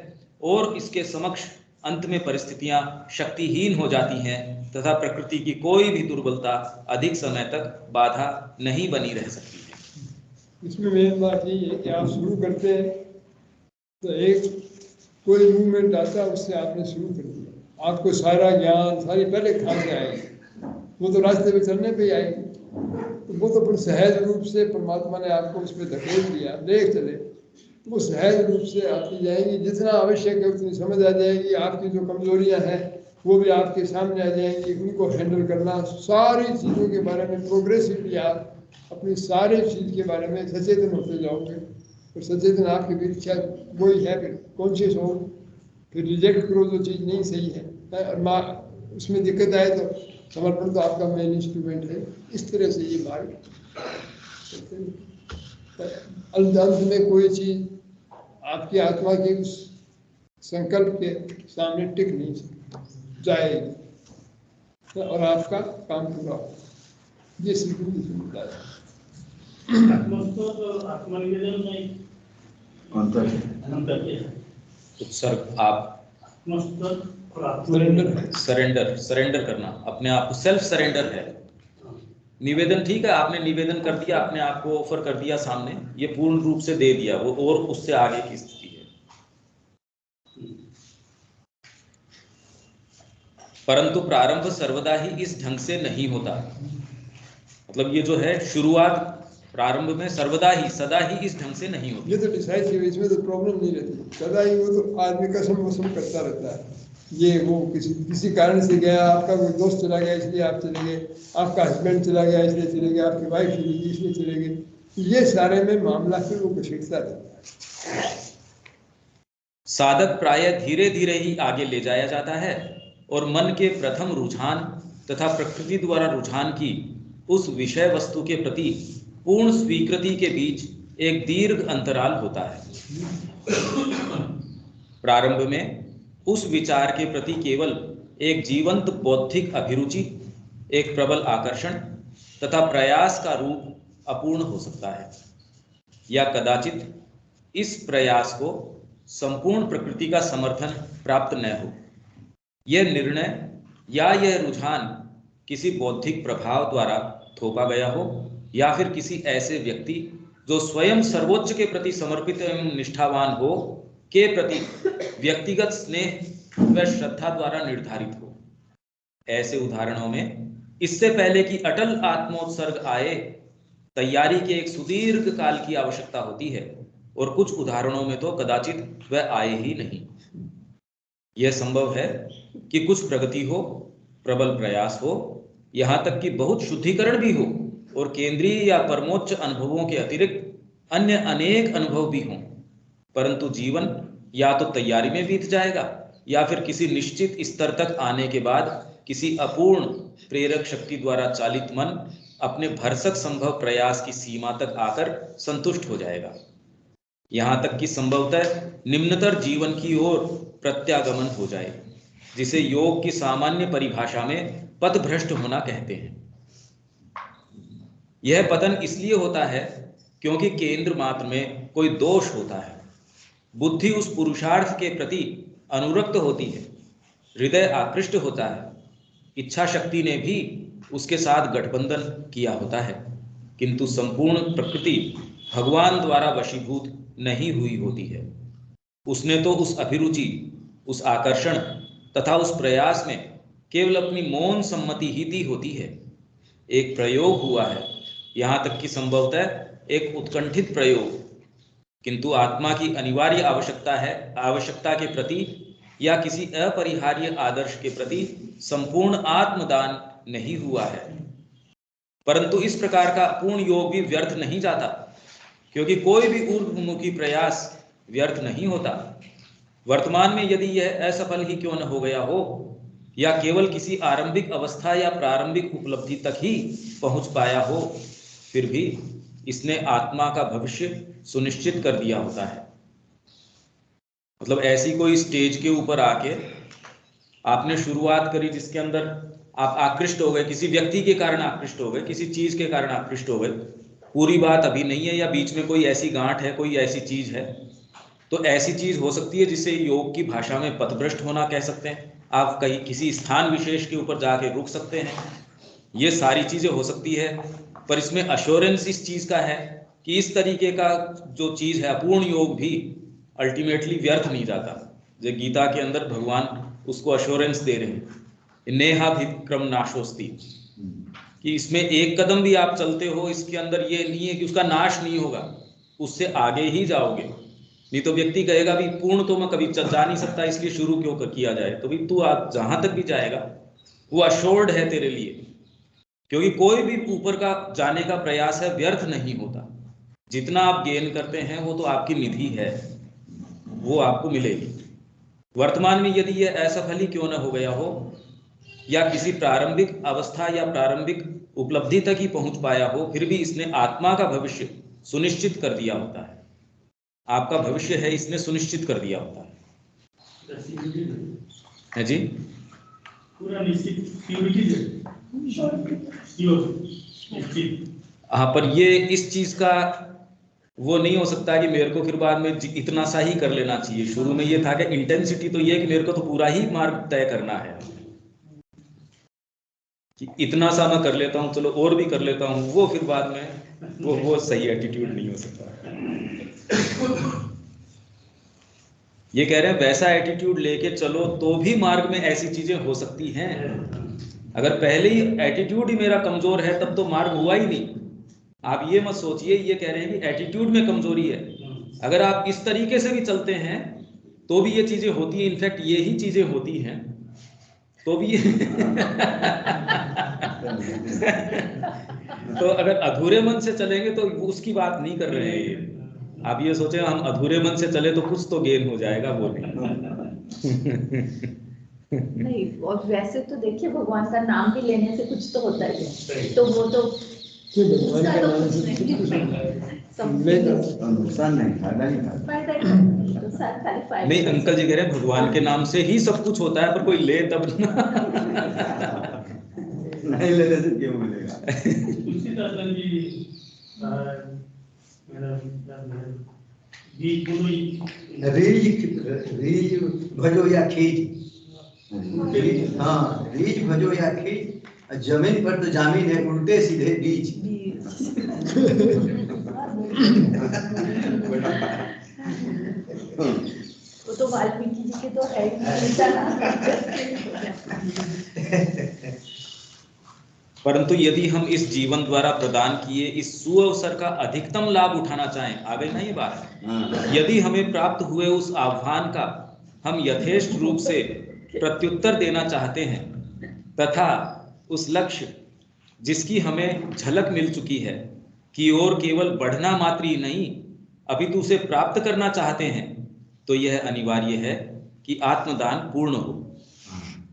और इसके समक्ष अंत में परिस्थितियां शक्तिहीन हो जाती हैं तथा प्रकृति की कोई भी दुर्बलता अधिक समय तक बाधा नहीं बनी रह सकती है। इसमें मेन बात यही है कि आप शुरू करते हैं तो एक कोई मूवमेंट आता है, उससे आपने शुरू कर दिया, आपको सारा ज्ञान सारी पहले कहाँ से आएगी, वो तो रास्ते पे चलने पे ही आएगी। तो वो तो फिर सहज रूप से परमात्मा ने आपको उस पर धकेल दिया, देख चले, वो सहज रूप से आती जाएगी, जितना आवश्यक है उतनी समझ आ जाएगी। आपकी जो कमजोरियां हैं वो भी आपके सामने आ जाएंगी, उनको हैंडल करना, सारी चीज़ों के बारे में प्रोग्रेसिवली आप अपनी सारी चीज़ के बारे में सचेतन होते जाओगे। और सचेतन आपकी भी इच्छा वही है, फिर कॉन्शियस हो, फिर रिजेक्ट करो जो चीज़ नहीं सही है, और माँ उसमें दिक्कत आए तो समर्पण तो आपका मेन इंस्ट्रूमेंट है। इस तरह से ये मार्ग अंत में कोई चीज़ आपकी आत्मा के उस संकल्प के सामने टिक नहीं जाएगी और आपका काम पूरा हो। ये श्री गुरु जी ने बताया। आत्मस्थ और आत्मनिवेदन में अंतर क्या है? उत्सर्ग, आप आत्मस्थ और सरेंडर सरेंडर करना, अपने आप को सेल्फ सरेंडर है। निवेदन ठीक है, आपने निवेदन कर दिया, अपने आप को ऑफर कर दिया सामने, ये पूर्ण रूप से दे दिया, वो और उससे आगे की स्थिति है। परंतु प्रारंभ सर्वदा ही इस ढंग से नहीं होता। मतलब ये जो है शुरुआत प्रारंभ में सर्वदा ही सदा ही इस ढंग से नहीं होती। ये तो डिसाइसिव, इसमें तो प्रॉब्लम नहीं रहती, सदा ही वो तो आदमी कसम वसम करता रहता है। ये वो किसी कारण से गया, आपका कोई दोस्त चला गया इसलिए आप चले गए, आपका हस्बैंड चला गया इसलिए चले गए, आपकी वाइफ चली गई इसलिए चले गए, ये सारे में मामला फिर वो घसीटता रहता है। साधक प्रायः धीरे धीरे ही आगे ले जाया जाता है और मन के प्रथम रुझान तथा प्रकृति द्वारा रुझान की उस विषय वस्तु के प्रति पूर्ण स्वीकृति के बीच एक दीर्घ अंतराल होता है। प्रारंभ में उस विचार के प्रति केवल एक जीवंत बौद्धिक अभिरुचि, एक प्रबल आकर्षण तथा प्रयास का रूप अपूर्ण हो सकता है, या कदाचित इस प्रयास को संपूर्ण प्रकृति का समर्थन प्राप्त न हो। यह निर्णय या यह रुझान किसी बौद्धिक प्रभाव द्वारा थोपा गया हो, या फिर किसी ऐसे व्यक्ति जो स्वयं सर्वोच्च के प्रति समर्पित एवं निष्ठावान हो के प्रति व्यक्तिगत स्नेह व श्रद्धा द्वारा निर्धारित हो। ऐसे उदाहरणों में इससे पहले कि अटल आत्मोत्सर्ग आए, तैयारी के एक सुदीर्घ काल की आवश्यकता होती है, और कुछ उदाहरणों में तो कदाचित वह आए ही नहीं। यह संभव है कि कुछ प्रगति हो, प्रबल प्रयास हो, यहाँ तक कि बहुत शुद्धिकरण भी हो, और केंद्रीय या परमोच्च अनुभवों के अतिरिक्त अन्य अनेक अनुभव भी हों, परंतु जीवन या तो तैयारी में बीत जाएगा, या फिर किसी निश्चित स्तर तक आने के बाद किसी अपूर्ण प्रेरक शक्ति द्वारा चालित मन अपने भरसक संभव प्रयास की सीमा तक आकर संतुष्ट हो जाएगा, यहाँ तक कि संभवतः निम्नतर जीवन की ओर प्रत्यागमन हो जाए, जिसे योग की सामान्य परिभाषा में पथभ्रष्ट होना कहते हैं। यह पतन इसलिए होता है क्योंकि केंद्र मात्र में कोई दोष होता है, बुद्धि उस पुरुषार्थ के प्रति अनुरक्त होती है, हृदय आकृष्ट होता है, इच्छा शक्ति ने भी उसके साथ गठबंधन किया होता है, किंतु संपूर्ण प्रकृति भगवान द्वारा वशीभूत नहीं हुई होती है। उसने तो उस अभिरुचि, उस आकर्षण तथा उस प्रयास में केवल अपनी मौन सम्मति ही दी होती है। एक प्रयोग हुआ है, यहाँ तक कि संभवतः एक उत्कंठित प्रयोग, किंतु आत्मा की अनिवार्य आवश्यकता के प्रति या किसी अपरिहार्य आदर्श के प्रति संपूर्ण आत्मदान नहीं हुआ है। परंतु इस प्रकार का पूर्ण योग भी व्यर्थ नहीं जाता, क्योंकि कोई भी ऊर्ध्वमुखी प्रयास व्यर्थ नहीं होता। वर्तमान में यदि यह असफल ही क्यों न हो गया हो, या केवल किसी आरंभिक अवस्था या प्रारंभिक उपलब्धि तक ही पहुंच पाया हो, फिर भी इसने आत्मा का भविष्य सुनिश्चित कर दिया होता है। मतलब ऐसी कोई स्टेज के ऊपर आके आपने शुरुआत करी जिसके अंदर आप आकृष्ट हो गए, किसी व्यक्ति के कारण आकृष्ट हो गए, किसी चीज के कारण आकृष्ट हो गए, पूरी बात अभी नहीं है, या बीच में कोई ऐसी गांठ है, कोई ऐसी चीज है, तो ऐसी चीज हो सकती है जिसे योग की भाषा में पथभ्रष्ट होना कह सकते हैं। आप कहीं किसी स्थान विशेष के ऊपर जाके रुक सकते हैं, ये सारी चीजें हो सकती है, पर इसमें अश्योरेंस इस चीज का है कि इस तरीके का जो चीज है अपूर्ण योग भी अल्टीमेटली व्यर्थ नहीं जाता। जो गीता के अंदर भगवान उसको अश्योरेंस दे रहे हैं, नेहाभिक्रम नाशोस्ति, कि इसमें एक कदम भी आप चलते हो इसके अंदर ये नहीं है कि उसका नाश नहीं होगा, उससे आगे ही जाओगे। नहीं तो व्यक्ति कहेगा भी पूर्ण तो मैं कभी जा नहीं सकता इसलिए शुरू क्यों किया जाए, तो भी तू जहां तक भी जाएगा वो अश्योर्ड है तेरे लिए, क्योंकि कोई भी ऊपर का जाने का प्रयास है व्यर्थ नहीं होता। जितना आप गेन करते हैं वो तो आपकी निधि है, वो आपको मिलेगी। वर्तमान में यदि ये असफल ही क्यों न हो गया हो, या किसी प्रारंभिक अवस्था या प्रारंभिक उपलब्धि तक ही पहुंच पाया हो, फिर भी इसने आत्मा का भविष्य सुनिश्चित कर दिया होता है। आपका भविष्य है इसने सुनिश्चित कर दिया होता है जी, पूरा निश्चित। हाँ, पर ये इस चीज का वो नहीं हो सकता कि मेरे को फिर बाद में इतना सा ही कर लेना चाहिए। शुरू में ये था कि इंटेंसिटी तो ये कि मेरे को तो पूरा ही मार्ग तय करना है, कि इतना सा मैं कर लेता हूँ, चलो और भी कर लेता हूँ, वो फिर बाद में वो सही एटीट्यूड नहीं हो सकता। ये कह रहे हैं वैसा एटीट्यूड लेके चलो तो भी मार्ग में ऐसी चीजें हो सकती हैं। अगर पहले ही एटीट्यूड ही मेरा कमजोर है तब तो मार्ग हुआ ही नहीं। आप ये मत सोचिए, ये कह रहे हैं कि एटीट्यूड में कमजोरी है। अगर आप इस तरीके से भी चलते हैं तो भी ये चीजें होती हैं, इनफैक्ट ये ही चीजें होती हैं तो भी तो अगर अधूरे मन से चलेंगे तो उसकी बात नहीं कर रहे हैं ये। आप ये सोचे हम अधूरे मन से चले तो कुछ तो गेन हो जाएगा, वो नहीं। और वैसे तो देखिए भगवान का नाम भी लेने से कुछ तो होता ही है, तो वो तो भगवान के नाम से नुकसान नहीं, फायदा नहीं था। फायदा ही नहीं, तो सारा खाली फायदा। नहीं, अंकल जी कह रहे हैं भगवान के नाम से ही सब कुछ होता है, पर कोई ले तब ना। नहीं लेने से क्यों मिलेगा? उसी तरह जी मेरा रीज भजो या खींच, हाँ रीज भजो या खींच, जमीन पर तो जामीन है, उल्टे सीधे बीज। वो तो वाल्मीकि जी के तो है परंतु यदि हम इस जीवन द्वारा प्रदान किए इस सुअवसर का अधिकतम लाभ उठाना चाहें, आ गई ना ये बात, यदि हमें प्राप्त हुए उस आह्वान का हम यथेष्ट रूप से प्रत्युत्तर देना चाहते हैं, तथा उस लक्ष्य जिसकी हमें झलक मिल चुकी है कि और केवल बढ़ना मात्र ही नहीं अपितु उसे प्राप्त करना चाहते हैं, तो यह अनिवार्य है कि आत्मदान पूर्ण हो।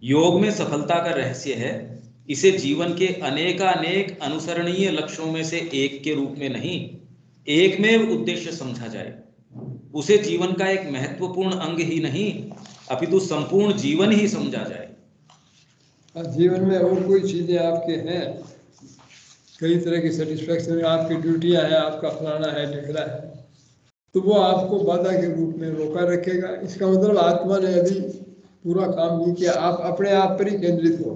योग में सफलता का रहस्य है इसे जीवन के अनेकानेक अनुसरणीय लक्ष्यों में से एक के रूप में नहीं, एक में उद्देश्य समझा जाए। उसे जीवन का एक महत्वपूर्ण अंग ही नहीं अपितु संपूर्ण जीवन ही समझा जाए। जीवन में और कोई चीजें आपके हैं, कई तरह की सेटिस्फैक्शन, आपकी ड्यूटियां हैं, आपका फलाना है ढिकड़ा है, तो वो आपको बाधा के रूप में रोका रखेगा। इसका मतलब आत्मा ने यदि पूरा काम नहीं किया, आप अपने आप पर ही केंद्रित हो।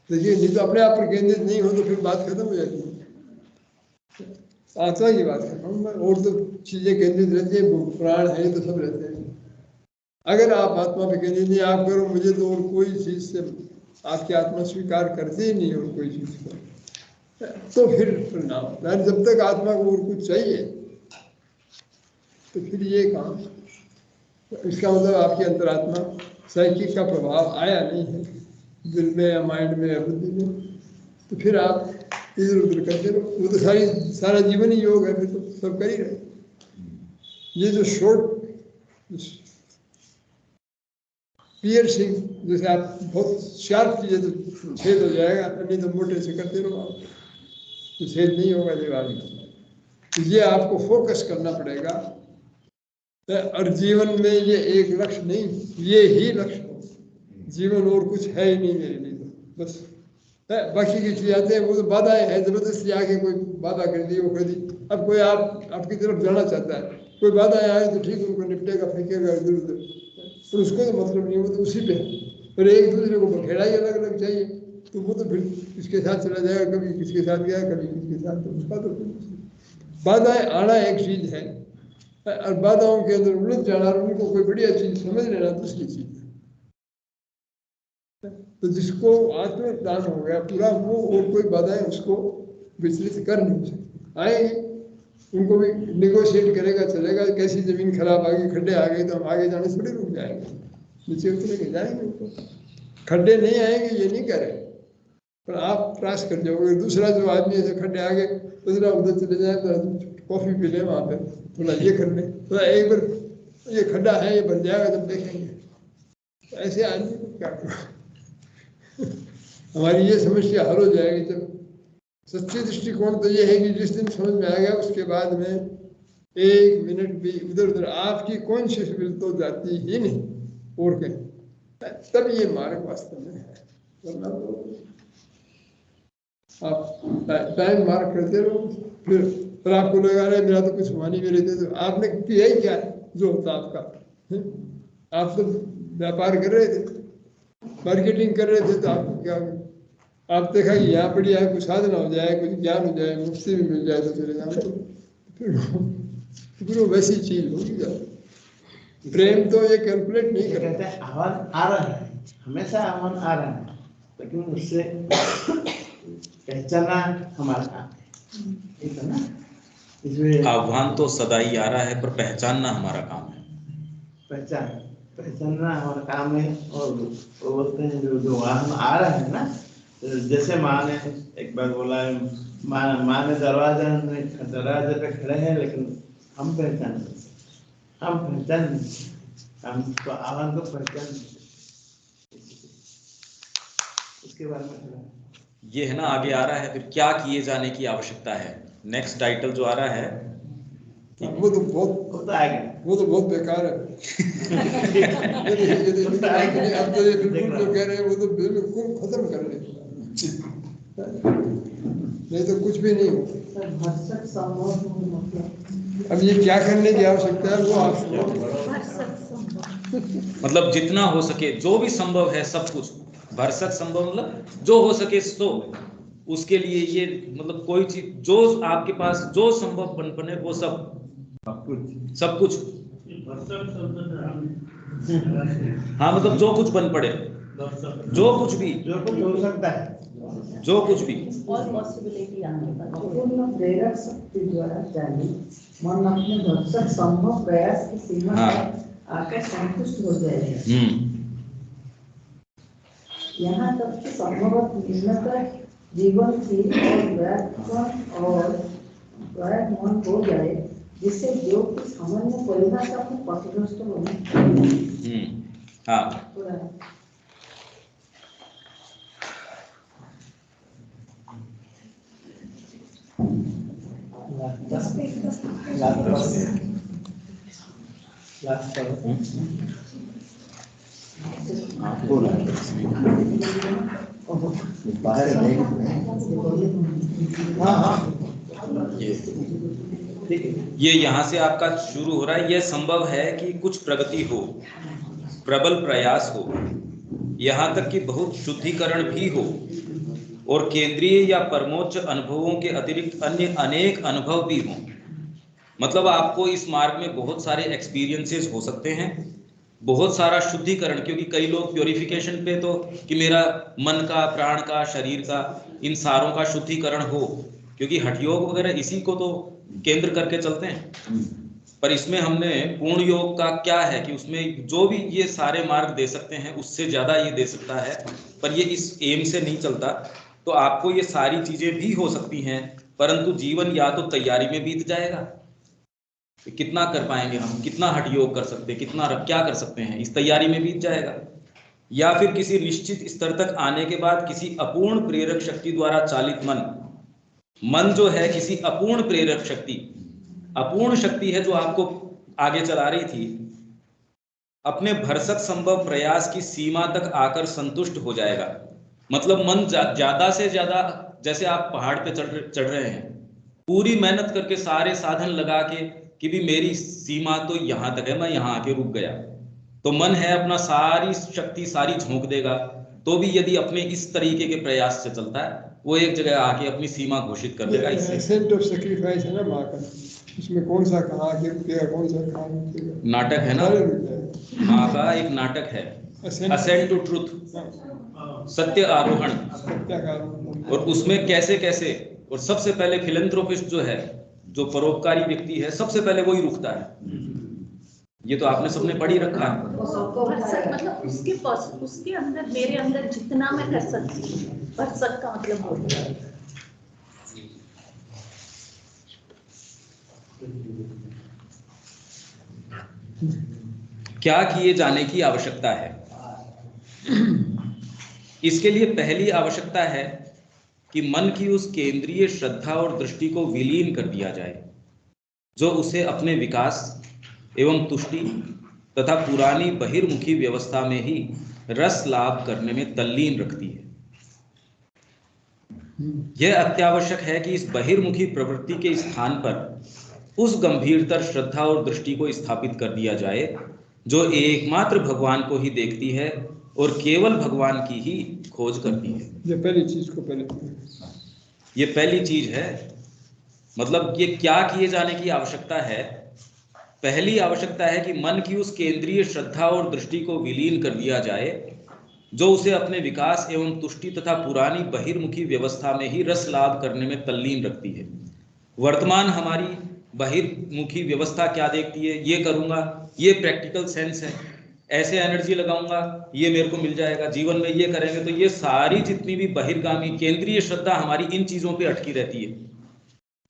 देखिए, नहीं तो अपने आप पर केंद्रित नहीं हो तो फिर बात खत्म हो जाती है। आत्मा की बात कर रहा हूँ मैं, और तो चीजें केंद्रित रहती है, प्राण है तो सब रहते हैं। अगर आप आत्मा पे केंद्रित नहीं आप करो, मुझे तो और कोई चीज से आपकी आत्मा स्वीकार करती ही नहीं, और कोई चीज को, तो फिर परिणाम। जब तक आत्मा को और कुछ चाहिए तो फिर ये काम, इसका मतलब आपकी अंतरात्मा साइकिक का प्रभाव आया नहीं है दिल में या माइंड में या बुद्धि में, तो फिर आप इधर उधर करते रहो। वो तो सारा जीवन ही योग है, फिर तो सब कर ही रहे। ये जो शॉर्ट पियर्सिंग, जैसे आप बहुत शार्प चीजें तो छेद हो जाएगा, नहीं तो मोटे से करते रहो आप, तो छेद नहीं होगा दीवार में। तो ये आपको फोकस करना पड़ेगा। और जीवन में ये एक लक्ष्य नहीं, ये ही लक्ष्य हो। जीवन और कुछ है ही नहीं मेरे लिए, तो बस है। बाकी की चीज आते हैं वो तो बाधाएं हैं, जबरदस्ती आके कोई बाधा कर दी, वो कर दी। अब कोई आपकी तरफ जाना चाहता है, कोई बाधाएं आए तो ठीक, उनको निपटेगा, फेंकेगा इधर उधर, पर उसको तो मतलब नहीं, वो तो उसी पे है। पर एक दूसरे को बखेड़ा ही अलग अलग चाहिए, तो वो तो फिर किसके साथ चला जाएगा, कभी किसके साथ गया, कभी किसके साथ, तो उसका तो बाधाएं आना एक चीज है, और बाधाओं के अंदर उलझ जाना और उनको कोई बढ़िया चीज समझ लेना दूसरी चीज है। तो जिसको आत्मज्ञान हो गया पूरा, वो और कोई बाधाएं उसको विचलित कर नहीं सकती। आएंगे उनको भी निगोशिएट करेगा, चलेगा। कैसी जमीन खराब आ गई, खड्डे आ गए तो हम आगे जाने से थोड़ी रुक जाएंगे, नीचे उतरेंगे जाएंगे ऊपर। खड्डे नहीं आएंगे ये नहीं करें, पर आप क्रॉस कर जाओगे। दूसरा जो आदमी ऐसे खड्डे आगे दूसरा उधर चले जाए तो कॉफी पी ले वहाँ पे, थोड़ा ये कर ले, थोड़ा एक बार ये खड्डा है ये भर जाएगा तब देखेंगे। ऐसे आदमी को क्या करो। हमारी ये समस्या हल हो जाएगी जब सच्चे दृष्टिकोण तो ये है कि जिस दिन समझ में आ गया उसके बाद में एक मिनट भी इधर उधर आपकी कॉन्शियसनेस तो जाती ही नहीं और कहीं, तब ये मार्ग वास्तव में है। वरना तो आप टाइम मार्क करते रहो, फिर आपको लगा रहा है मेरा तो कुछ हुआ नहीं मेरे थे, तो आपने किया ही क्या जो होता आपका। आप तो व्यापार कर रहे थे, मार्केटिंग कर रहे थे, तो आपको क्या, आप देखा कि यहाँ बढ़िया है, कुछ साधना हो जाए, कुछ ज्ञान हो जाए, मुक्ति भी मिल जाए तो चले जाओ, तो फिर वो वैसी चीज होगी जाए। प्रेम तो ये कैलकुलेट नहीं कर कहते हैं आह्वान आ रहा है, हमेशा आह्वान आ रहा है, लेकिन उससे पहचाना हमारा काम है, ठीक है ना। इसमें आह्वान तो सदा ही आ रहा है, पर पहचानना हमारा काम है। पहचानना हमारा काम है। और वो बोलते हैं जो वाहन आ रहा है ना, जैसे माँ ने एक बार बोला है, माँ ने दरवाजे पे खड़े हैं, लेकिन हम पहचान हम तो आह्वान को पहचान उसके बारे में ये है ना, आगे आ रहा है फिर क्या किए जाने की आवश्यकता है। नेक्स्ट टाइटल जो आ रहा है वो तो बहुत आएगा, वो तो बहुत बेकार है। अब तो ये बिल्कुल जो कह रहे हैं वो तो बिल्कुल खत्म कर रहे, नहीं तो कुछ भी नहीं हो। अब ये क्या करने की आवश्यकता है वो आप मतलब जितना हो सके, जो भी संभव है सब कुछ, भरसक संभव मतलब जो हो सके सो, उसके लिए ये मतलब कोई चीज जो आपके पास जो संभव बने वो सब कुछ हाँ, मतलब जो कुछ बन पड़े, जो कुछ भी, जो कुछ हो सकता है, जो कुछ भी, और पॉसिबिलिटी आने का पूर्ण प्रेरक शक्ति द्वारा चालित मन अपने भरसक संभव प्रयास की सीमा पर आकर संतुष्ट हो जाएगा। यहाँ तक कि संभवतः निम्नतर जीवन की और व्यापक मन हो जाए, जिससे जो कि सामान्य परिभाषा को पथभ्रष्ट होने हाँ ये यहाँ से आपका शुरू हो रहा है। यह संभव है कि कुछ प्रगति हो, प्रबल प्रयास हो, यहाँ तक कि बहुत शुद्धिकरण भी हो, और केंद्रीय या परमोच्च अनुभवों के अतिरिक्त अन्य अनेक अनुभव भी हों। मतलब आपको इस मार्ग में बहुत सारे एक्सपीरियंसेस हो सकते हैं, बहुत सारा शुद्धिकरण, क्योंकि कई लोग प्योरिफिकेशन पे तो कि मेरा मन का, प्राण का, शरीर का, इन सारों का शुद्धिकरण हो, क्योंकि हठ योग वगैरह इसी को तो केंद्र करके चलते हैं। पर इसमें हमने पूर्ण योग का क्या है कि उसमें जो भी ये सारे मार्ग दे सकते हैं उससे ज़्यादा ये दे सकता है, पर ये इस एम से नहीं चलता। तो आपको ये सारी चीज़ें भी हो सकती हैं, परंतु जीवन या तो तैयारी में बीत जाएगा, कितना कर पाएंगे हम, कितना हठ योग कर सकते हैं, कितना क्या कर सकते हैं, इस तैयारी में बीत जाएगा। या फिर किसी निश्चित स्तर तक आने के बाद किसी अपूर्ण प्रेरक शक्ति द्वारा चालित मन जो है किसी अपूर्ण प्रेरक शक्ति, अपूर्ण शक्ति है जो आपको आगे चला रही थी, अपने भरसक संभव प्रयास की सीमा तक आकर संतुष्ट हो जाएगा। मतलब मन ज्यादा से ज्यादा, जैसे आप पहाड़ पे चढ़ रहे हैं, पूरी मेहनत करके सारे साधन लगा के कि भी मेरी सीमा तो यहाँ तक है, मैं यहाँ आके रुक गया, तो मन है अपना सारी शक्ति सारी झोंक देगा तो भी यदि अपने इस तरीके के प्रयास से चलता है, वो एक जगह आके अपनी सीमा घोषित कर देगा। इससे एसेंट ऑफ सेक्रीफाइस है ना माँ का, उसमें कौन सा कहाँ के रुकेगा, कौन सा कहाँ रुकेगा, नाटक है ना, सारे रुक जाएगा। माँ का एक नाटक है, असेंट टू ट्रुथ, सत्य आरोहण। और उसमें कैसे कैसे, और सबसे पहले फिलैंथ्रोपिस्ट जो है, जो परोपकारी व्यक्ति है, सबसे पहले वही रुकता है। ये तो आपने सबने पढ़ी रखा है। भरसक मतलब उसके अंदर, मेरे अंदर जितना मैं कर सकती हूँ, भरसक का मतलब होता है। क्या किए जाने की आवश्यकता है? इसके लिए पहली आवश्यकता है कि मन की उस केंद्रीय श्रद्धा और दृष्टि को विलीन कर दिया जाए जो उसे अपने विकास एवं तुष्टि तथा पुरानी बहिर्मुखी व्यवस्था में ही रस लाभ करने में तल्लीन रखती है। यह अत्यावश्यक है कि इस बहिर्मुखी प्रवृत्ति के स्थान पर उस गंभीरतर श्रद्धा और दृष्टि को स्थापित कर दिया जाए जो एकमात्र भगवान को ही देखती है और केवल भगवान की ही खोज करती है। ये पहली चीज को पहले, ये पहली चीज है। मतलब ये क्या किए जाने की आवश्यकता है? पहली आवश्यकता है कि मन की उस केंद्रीय श्रद्धा और दृष्टि को विलीन कर दिया जाए जो उसे अपने विकास एवं तुष्टि तथा पुरानी बहिर्मुखी व्यवस्था में ही रस लाभ करने में तल्लीन रखती है। वर्तमान हमारी बहिर्मुखी व्यवस्था क्या देखती है? ये करूंगा, ये प्रैक्टिकल सेंस है, ऐसे एनर्जी लगाऊंगा, ये मेरे को मिल जाएगा, जीवन में ये करेंगे तो ये सारी जितनी भी बहिर्गामी केंद्रीय श्रद्धा हमारी इन चीजों पे अटकी रहती है।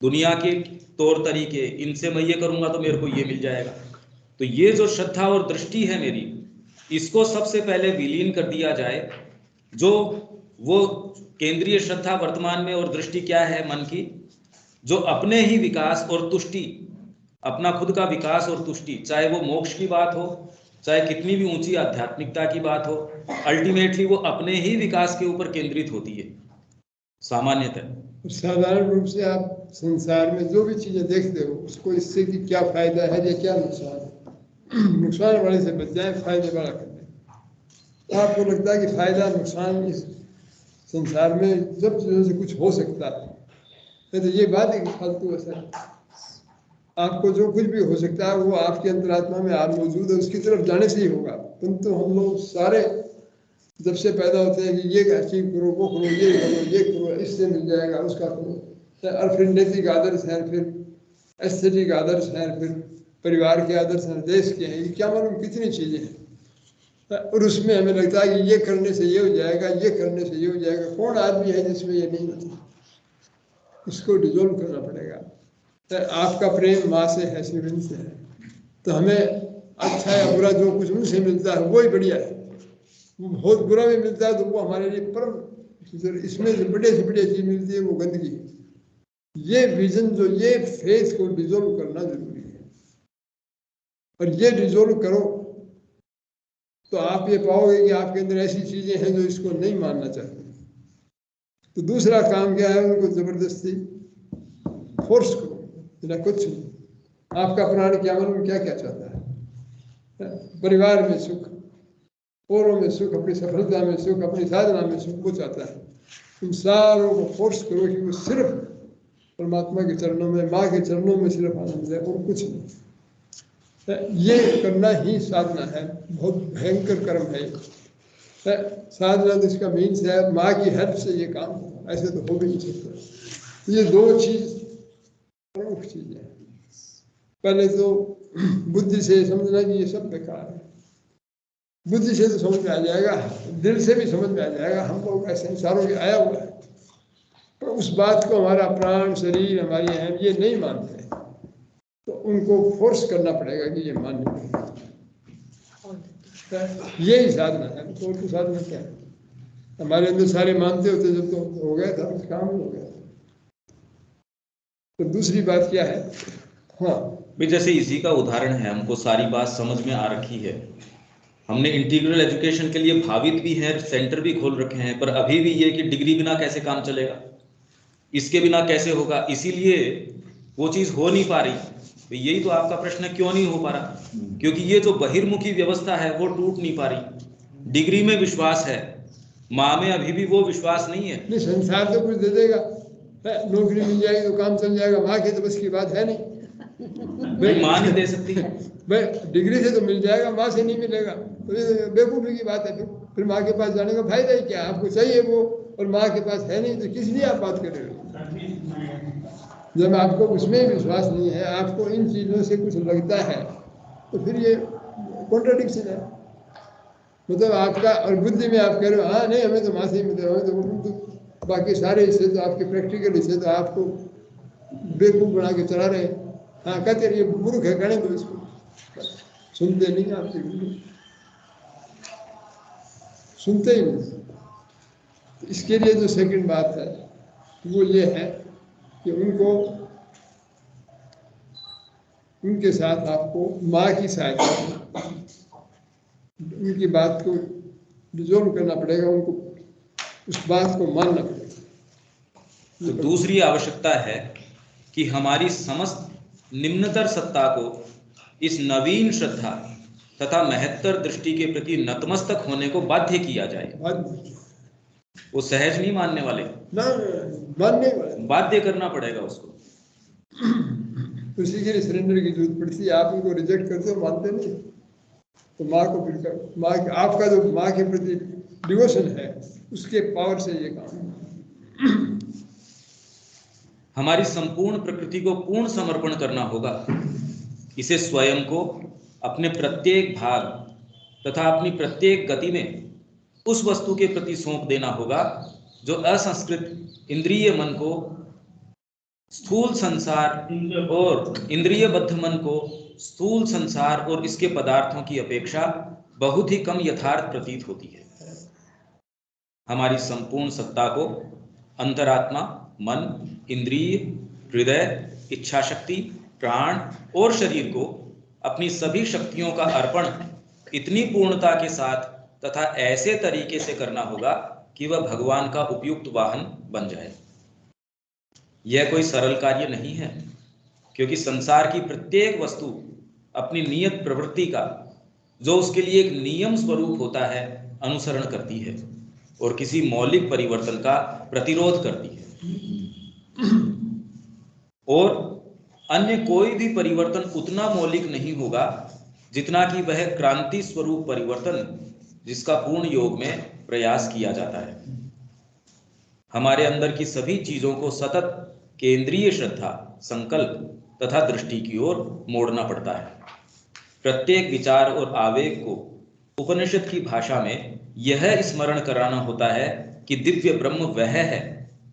दुनिया के तौर तरीके, इनसे मैं ये करूंगा तो मेरे को ये मिल जाएगा। तो ये जो श्रद्धा और दृष्टि है मेरी, इसको सबसे पहले विलीन कर दिया जाए। जो वो केंद्रीय श्रद्धा वर्तमान में और दृष्टि क्या है मन की, जो अपने ही विकास और तुष्टि, अपना खुद का विकास और तुष्टि, चाहे वो मोक्ष की बात हो, चाहे कितनी भी ऊंची आध्यात्मिकता की बात हो, अल्टीमेटली वो अपने ही विकास के ऊपर केंद्रित होती है सामान्यतः। साधारण रूप से आप संसार में जो भी चीजें देखते हो उसको इससे कि क्या फायदा है या क्या नुकसान है, नुकसान वाले से बच जाए, फायदे वाला कर दें। आपको लगता है कि फायदा नुकसान इस संसार में जब चीजों से कुछ हो सकता है, तो ये बात है कि फालतू असर, आपको जो कुछ भी हो सकता है वो आपके अंतरात्मा में आप मौजूद है, उसकी तरफ जाने से ही होगा। परंतु हम लोग सारे जब से पैदा होते हैं कि ये अचीव करो, वो करो, ये करो, इससे मिल जाएगा, उसका करो, और फिर नैतिक आदर्श हैं, फिर एस्थेटिक आदर्श हैं, फिर परिवार के आदर्श हैं, देश के हैं, क्या मालूम कितनी चीज़ें हैं। और उसमें हमें लगता है कि ये करने से ये हो जाएगा, ये करने से ये हो जाएगा। कौन आदमी है जिसमें ये नहीं होता? इसको डिजोल्व करना पड़ेगा। आपका प्रेम माँ से है, शिवलिंग से है, तो हमें अच्छा या बुरा जो कुछ उनसे मिलता है वही बढ़िया है। बहुत बुरा भी मिलता है तो वो हमारे लिए परम, इसमें से बढ़िया चीज मिलती है वो गंदगी। ये विजन जो, ये फेथ को डिजोल्व करना जरूरी है, और ये डिजोल्व करो तो आप ये पाओगे कि आपके अंदर ऐसी चीजें हैं जो इसको नहीं मानना चाहते। तो दूसरा काम क्या है, उनको जबरदस्ती फोर्स करो, बिना कुछ नहीं। आपका प्राण क्या मालूम क्या क्या चाहता है? परिवार में सुख, औरों में सुख, अपनी सफलता में सुख, अपनी साधना में सुख, वो चाहता है। तुम सारों को फोर्स करो कि वो सिर्फ परमात्मा के चरणों में, माँ के चरणों में सिर्फ आनंद है और कुछ नहीं। ये करना ही साधना है। बहुत भयंकर कर्म है ये। साधना तो इसका मीन्स है माँ की हेल्प से ये काम हो, ऐसे तो हो भी नहीं सकता। ये दो चीज प्रमुख चीजें हैं। पहले तो बुद्धि से समझना कि ये सब बेकार है। बुद्धि से तो समझ में आ जाएगा, दिल से भी समझ में आ जाएगा, हम लोग ऐसे संसारों में आया हुआ है, पर उस बात को हमारा प्राण, शरीर, हमारी अहम ये नहीं मानते, तो उनको फोर्स करना पड़ेगा कि ये मानने पड़ेगा। यही साधना है, तो और साधना क्या है? हमारे अंदर सारे मानते होते जब तो हो गया था, काम हो गया। तो दूसरी बात क्या है? हाँ भाई, जैसे इसी का उदाहरण है, हमको सारी बात समझ में आ रखी है, हमने इंटीग्रल एजुकेशन के लिए भावित भी हैं, सेंटर भी खोल रखे हैं, पर अभी भी ये कि डिग्री बिना कैसे काम चलेगा, इसके बिना कैसे होगा, इसीलिए वो चीज़ हो नहीं पा रही। तो यही तो आपका प्रश्न है, क्यों नहीं हो पा रहा? क्योंकि ये जो बहिर्मुखी व्यवस्था है वो टूट नहीं पा रही। डिग्री में विश्वास है, माँ में अभी भी वो विश्वास नहीं है। नहीं, संसार तो कुछ दे देगा, नौकरी मिल जाएगी तो काम चल जाएगा, माँ की तो बस की बात है नहीं। भाई माँ नहीं दे सकती। भाई डिग्री से तो मिल जाएगा, माँ से नहीं मिलेगा, तो ये बेवकूफ़ी की बात है। फिर माँ के पास जाने का फायदा ही क्या? आपको चाहिए वो और माँ के पास है नहीं, तो किस लिए आप बात कर रहे हो? जब आपको उसमें विश्वास नहीं है, आपको इन चीज़ों से कुछ लगता है, तो फिर ये कॉन्ट्राडिक्शन है। मतलब आपका और बुद्धि में आप कह रहे हो हाँ नहीं हमें तो माँ से ही मिले, हमें तो बाकी सारे हिस्से तो आपके प्रैक्टिकल हिस्से तो आपको बेवकूफ़ बना के चला रहे हैं। हाँ कहते रहिए मूर्ख है, कहने दो इसको, सुनते नहीं आपसे, सुनते ही नहीं। इसके लिए जो सेकंड बात है वो ये है कि उनके साथ आपको माँ की सहायता, उनकी बात को डिजोल्व करना पड़ेगा, उनको उस बात को मानना पड़ेगा। तो दूसरी आवश्यकता है कि हमारी समस्त निम्नतर सत्ता को इस नवीन श्रद्धा तथा महत्तर दृष्टि के प्रति नतमस्तक होने को बाध्य किया जाए। वो सहज नहीं मानने वाले, बाध्य करना पड़ेगा उसको। उसी के लिए सरेंडर की जरूरत पड़ती है। आप उनको रिजेक्ट करते हो, मानते नहीं, तो माँ को फिर माँ आपका जो माँ के प्रति डिवोशन है उसके पावर से ये काम। हमारी संपूर्ण प्रकृति को पूर्ण समर्पण करना होगा। इसे स्वयं को अपने प्रत्येक भाग तथा अपनी प्रत्येक गति में उस वस्तु के प्रति सौंप देना होगा जो असंस्कृत इंद्रिय मन को, स्थूल संसार और इंद्रियबद्ध मन को स्थूल संसार और इसके पदार्थों की अपेक्षा बहुत ही कम यथार्थ प्रतीत होती है। हमारी संपूर्ण सत्ता को अंतरात्मा, मन, इंद्रिय, हृदय, इच्छा शक्ति, प्राण और शरीर को अपनी सभी शक्तियों का अर्पण इतनी पूर्णता के साथ तथा ऐसे तरीके से करना होगा कि वह भगवान का उपयुक्त वाहन बन जाए। यह कोई सरल कार्य नहीं है, क्योंकि संसार की प्रत्येक वस्तु अपनी नियत प्रवृत्ति का, जो उसके लिए एक नियम स्वरूप होता है, अनुसरण करती है और किसी मौलिक परिवर्तन का प्रतिरोध करती है। और अन्य कोई भी परिवर्तन उतना मौलिक नहीं होगा जितना कि वह क्रांति स्वरूप परिवर्तन जिसका पूर्ण योग में प्रयास किया जाता है। हमारे अंदर की सभी चीजों को सतत केंद्रीय श्रद्धा, संकल्प तथा दृष्टि की ओर मोड़ना पड़ता है। प्रत्येक विचार और आवेग को उपनिषद की भाषा में यह स्मरण कराना होता है कि दिव्य ब्रह्म वह है,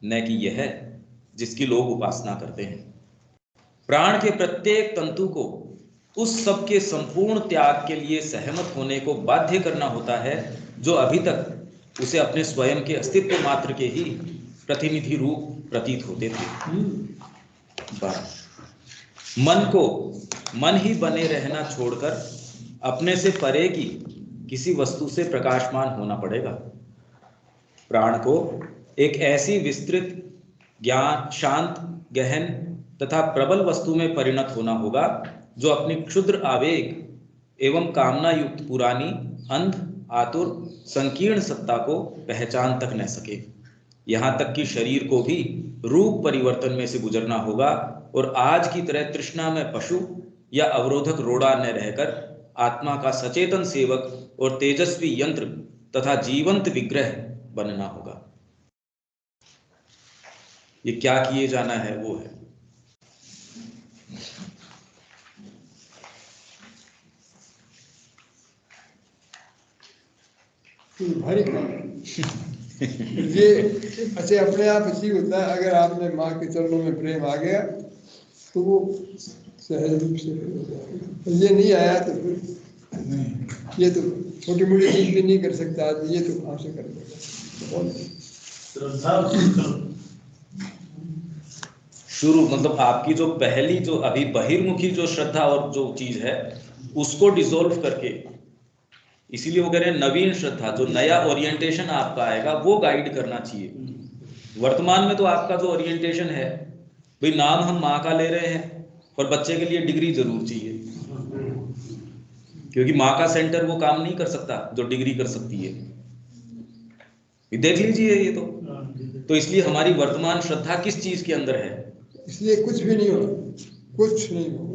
न कि यह जिसकी लोग उपासना करते हैं। प्राण के प्रत्येक तंतु को उस सब के संपूर्ण त्याग के लिए सहमत होने को बाध्य करना होता है जो अभी तक उसे अपने स्वयं के अस्तित्व मात्र के ही प्रतिनिधि रूप प्रतीत होते थे। मन को मन ही बने रहना छोड़कर अपने से परे की किसी वस्तु से प्रकाशमान होना पड़ेगा। प्राण को एक ऐसी विस्तृत, ज्ञान, शांत, गहन तथा प्रबल वस्तु में परिणत होना होगा जो अपनी क्षुद्र आवेग एवं कामना युक्त पुरानी, अंध, आतुर, संकीर्ण सत्ता को पहचान तक न सके। यहाँ तक कि शरीर को भी रूप परिवर्तन में से गुजरना होगा और आज की तरह तृष्णा में पशु या अवरोधक रोड़ा न रहकर आत्मा का सचेतन सेवक और तेजस्वी यंत्र तथा जीवंत विग्रह बनना होगा। ये क्या किए जाना है वो है। भारी काम ये अच्छा अपने आप अच्छी होता है। अगर आपने माँ के चरणों में प्रेम आ गया तो वो सहज रूप से हो जाएगा। ये नहीं आया तो फिर ये तो छोटी मोटी चीज भी नहीं कर सकता आदमी, ये तो कहाँ से कर देगा। शुरू मतलब आपकी जो पहली जो अभी बहिर्मुखी जो श्रद्धा और जो चीज है उसको डिसॉल्व करके, इसीलिए वो कह रहे हैं नवीन श्रद्धा, जो नया ओरिएंटेशन आपका आएगा वो गाइड करना चाहिए। वर्तमान में तो आपका जो ओरिएंटेशन है भाई, नाम हम माँ का ले रहे हैं और बच्चे के लिए डिग्री जरूर चाहिए, क्योंकि माँ का सेंटर वो काम नहीं कर सकता जो डिग्री कर सकती है। ये देख लीजिए ये हाँ, तो इसलिए हमारी वर्तमान श्रद्धा किस चीज के अंदर है? इसलिए कुछ भी नहीं होगा, कुछ नहीं होगा,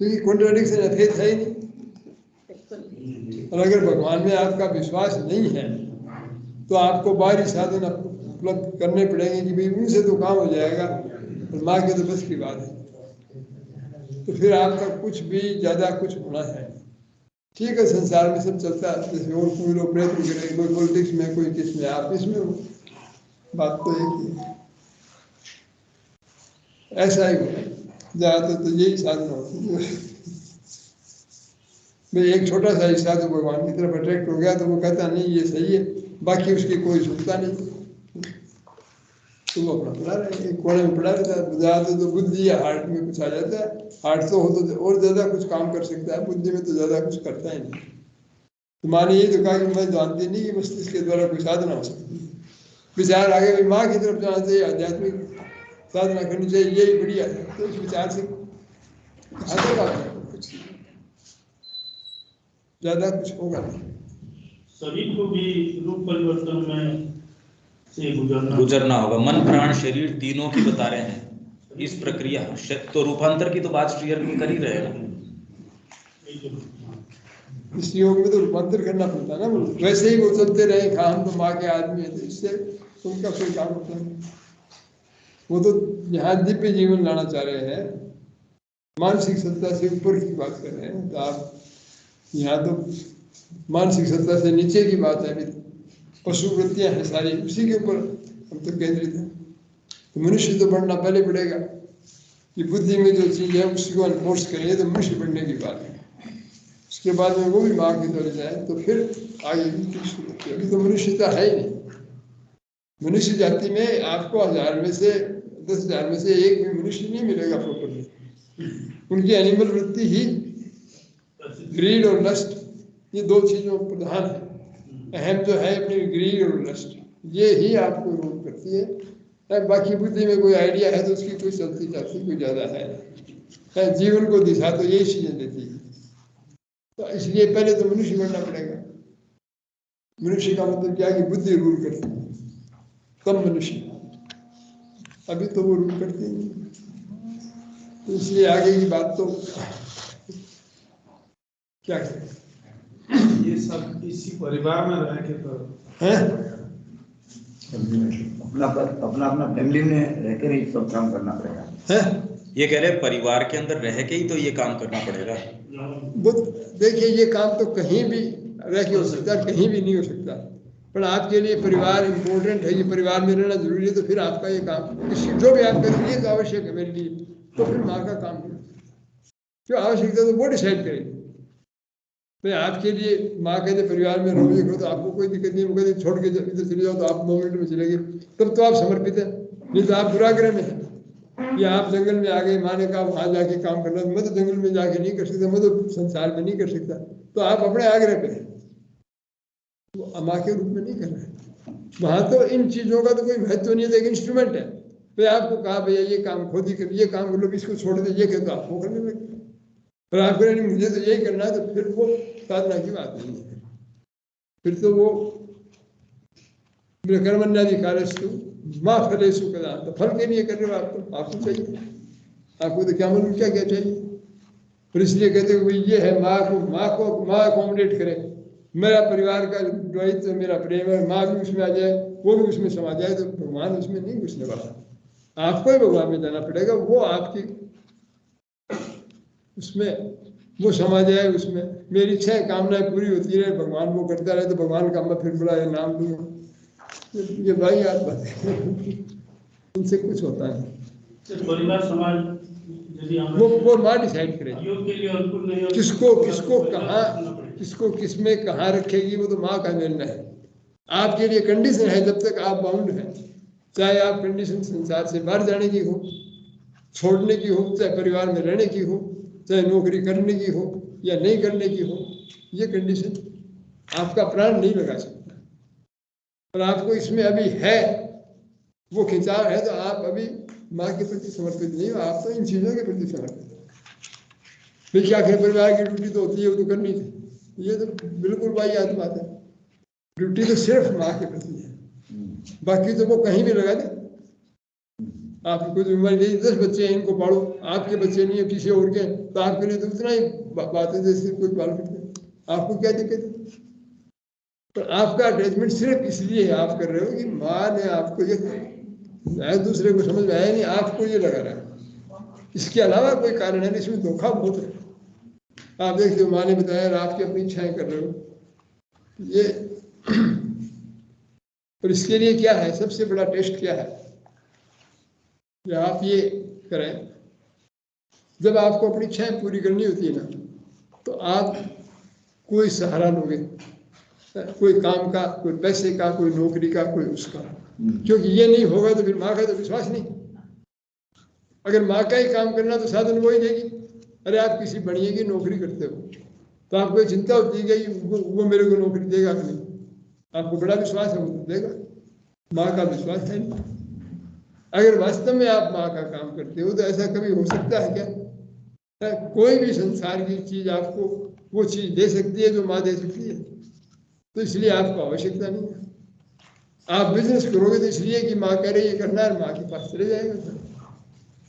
क्योंकि कॉन्ट्राडिक्शन अथेत है ही नहीं। और अगर भगवान में आपका विश्वास नहीं है तो आपको बाहरी साधन उपलब्ध करने पड़ेंगे कि भाई उनसे तो काम हो जाएगा, और माँ के तो बस की बात है। तो फिर आपका कुछ भी ज़्यादा कुछ होना है। ठीक है, संसार में सब चलता है, जैसे और कोई लोग प्रयत्न करें, कोई पॉलिटिक्स में, कोई किस में, आप इसमें हो, बात तो एक ही है। ऐसा ही होगा ज़्यादातर, तो यही साधना होती है। भाई एक छोटा सा हिस्सा तो भगवान की तरफ अट्रैक्ट हो गया तो वो कहता नहीं ये सही है, बाकी उसकी कोई सुनता नहीं, तो वो अपना पढ़ा रहे, एक कोने में पढ़ा रहता है। ज़्यादातर तो बुद्धि या हार्ट में कुछ आ जाता है, हार्ट तो हो तो और ज़्यादा कुछ काम कर सकता है, बुद्धि में तो ज़्यादा कुछ करता ही नहीं। तो माँ ने ये तो कहा कि मैं जानती नहीं कि मस्तिष्क के द्वारा कोई साधना हो सकती है। विचार आगे भी माँ की तरफ जाना चाहिए, आध्यात्मिक साधना करनी चाहिए, यही बढ़िया है। तो इस विचार से आगे कुछ ज़्यादा कुछ होगा नहीं। शरीर को भी रूप परिवर्तन में से गुजरना होगा। मन प्राण शरीर तीनों की बता रहे हैं इस प्रक्रिया। तो रूपांतर की तो बात श्री अरविंद कर ही रहे हैं ना। इस योग में तो रूपांतर करना पड़ता है ना। वैसे ही वो चलते रहे, खा हम तो माँ के आदमी है, तो इससे उनका कोई काम होता नहीं। वो तो यहाँ दिव्य जीवन लाना चाह रहे हैं, मानसिक सत्ता से ऊपर की बात कर रहे हैं। तो आप यहाँ तो मानसिक सत्ता से नीचे की बात है, अभी पशु वृत्तियाँ हैं सारी, उसी के ऊपर हम तो केंद्रित हैं। तो मनुष्य तो बढ़ना पहले पड़ेगा, कि बुद्धि में जो चीज़ है उसको अनफोर्स करेंगे तो मनुष्य बढ़ने की बात है। उसके बाद में वो भी माँ की तरफ जाए तो फिर आगे भी। अभी तो मनुष्यता है ही नहीं। मनुष्य जाति में आपको 1000 में से 10,000 में से एक भी मनुष्य नहीं मिलेगा प्रॉपरली। उनकी एनिमल वृत्ति ही ग्रीड और लस्ट, ये दो चीज़ों प्रधान है। अहम जो है अपनी ग्रीड और लस्ट, ये ही आपको रूल करती है। बाकी बुद्धि में कोई आइडिया है तो उसकी कोई चलती जाती कोई ज़्यादा है। जीवन को दिशा तो यही चीज़ें देती है। तो इसलिए पहले तो मनुष्य बनना पड़ेगा। मनुष्य का मतलब क्या कि बुद्धि रूल करती है, तब मनुष्य। अभी तो वो रूल करती नहीं, तो इसलिए आगे की बात तो क्या करें। ये सब इसी परिवार में रह के तो हैं? अपना अपना फैमिली में रहकर ही सब काम करना पड़ेगा। हैं? ये कह रहे परिवार के अंदर रह के ही तो ये काम करना पड़ेगा। वो देखिए, ये काम तो कहीं भी रह के हो सकता है, कहीं भी नहीं हो सकता। पर आपके लिए परिवार इम्पोर्टेंट है, ये परिवार में रहना जरूरी है। तो फिर आपका ये काम जो भी आप करेंगे तो आवश्यक है मेरे लिए, तो फिर माँ का काम है। जो आवश्यकता है तो वो डिसाइड करेगी। मैं आपके लिए माँ कहते परिवार में रहोगे करो तो आपको कोई दिक्कत नहीं। वो कहते छोड़ के इधर चले जाओ तो आप 2 मिनट में चले गए, तब तो आप समर्पित हैं। नहीं तो आप दुराग्रह में हैं। या आप जंगल में आ गए, माँ ने कहा वहाँ जाके काम करना, मैं तो जंगल में जाके नहीं कर सकता, मैं तो संसार में नहीं कर सकता। तो आप अपने आग्रह पे हैं, वो माँ के रूप में नहीं कर रहे। वहाँ तो इन चीज़ों का तो कोई महत्व नहीं है, एक इंस्ट्रूमेंट है। तो आपको कहा भैया ये काम खुद ही कर, ये काम कर लो, इसको छोड़ दे, ये कहते आप वो करने लगे। पर आप करें नहीं मुझे तो यही करना है, तो फिर वो साधना की बात नहीं है। फिर तो वो कर्मण्याधिकारस्तु माँ फलेषु कदाचन, तो फल के लिए कर रहे हो आप, तो आपको चाहिए, आपको तो क्या मालूम क्या क्या चाहिए। और इसलिए कहते हैं भाई ये है माँ अकोमोडेट करे, मेरा परिवार का द्वैत मेरा प्रेम है, माँ भी उसमें आ जाए, वो भी उसमें समा जाए, तो भगवान उसमें नहीं घुसने वाला। आपको ही भगवान में जाना पड़ेगा। वो आपकी उसमें वो समा जाए, उसमें मेरी इच्छाएं कामनाएं पूरी होती रहे, भगवान वो करता रहे, तो भगवान का मैं फिर बड़ा नाम दूंगा। ये भाई याद बात है, इनसे कुछ होता नहीं। परिवार समाज यदि वो माँ डिसाइड करेगी योग के लिए अनुकूल नहीं हो, किसको कहाँ, किसको किस में कहाँ रखेगी, वो तो माँ का निर्णय है। आपके लिए कंडीशन है, जब तक आप बाउंड हैं, चाहे आप कंडीशन संसार से बाहर जाने की हो, छोड़ने की हो, चाहे परिवार में रहने की हो, चाहे नौकरी करने की हो या नहीं करने की हो, ये कंडीशन आपका प्राण नहीं लगा सकता। और आपको इसमें अभी है वो खिंचाव है, तो आप अभी माँ के प्रति समर्पित नहीं हो, आप तो इन चीज़ों के प्रति समर्पित हो। फिर क्या आखिर परिवार की ड्यूटी तो होती है, वो तो करनी थी। ये तो बिल्कुल वाहियात बात है। ड्यूटी तो सिर्फ माँ के प्रति है, बाकी तो वो कहीं भी लगा दे। आपकी कोई जिम्मेदारी नहीं, 10 बच्चे हैं इनको पालो, आपके बच्चे नहीं है किसी और के, तो आपके लिए तो उतना ही बात है जैसे कोई पाल करते हैं, आपको क्या दिक्कत है? पर आपका अटैचमेंट सिर्फ इसलिए आप कर रहे हो कि माँ ने आपको ये, दूसरे को समझ में आया नहीं, आपको ये लगा रहा है, इसके अलावा कोई कारण है नहीं, इसमें धोखा बहुत है। आप देखते हो माँ ने बताया आपकी अपनी इच्छाएं कर रहे हो ये। और इसके लिए क्या है, सबसे बड़ा टेस्ट क्या है कि आप ये करें, जब आपको अपनी इच्छाएं पूरी करनी होती है ना, तो आप कोई सहारा लोगे, कोई काम का, कोई पैसे का, कोई नौकरी का, कोई उसका, क्योंकि ये नहीं होगा तो फिर माँ का तो विश्वास नहीं। अगर माँ का ही काम करना तो साधन वो ही देगी। अरे आप किसी बढ़िया की नौकरी करते हो तो आपको ये चिंता होती है कि वो मेरे को नौकरी देगा कि नहीं, आपको बड़ा विश्वास है वो देगा, माँ का विश्वास है नहीं। अगर वास्तव में आप माँ का काम करते हो तो ऐसा कभी हो सकता है क्या? कोई भी संसार की चीज आपको वो चीज दे सकती है जो माँ दे सकती है, तो इसलिए आपको आवश्यकता नहीं है। आप बिजनेस करोगे तो इसलिए कि माँ कह रही है करना है, माँ के पास चले जाएगा,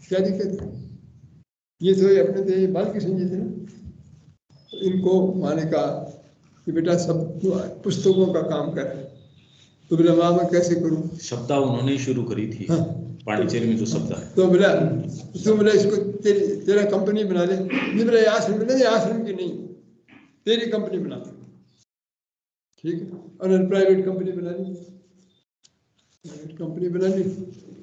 क्या दिक्कत है? ये तो अपने थे बालकृष्ण जी थे ना, तो इनको माँ ने कहा कि बेटा सब पुस्तकों का काम कर, तो बोला माँ मैं कैसे करूँ? शब्दा उन्होंने ही शुरू करी थी। हाँ। पांडिचेरी में जो शब्दा है, तो बोला तुम बोला इसको तेरा कंपनी बना ले। नहीं बोला आश्रम में नहीं, आश्रम की नहीं, तेरी कंपनी बना, ठीक है। और प्राइवेट कंपनी बना ली, प्राइवेट कंपनी बना ली,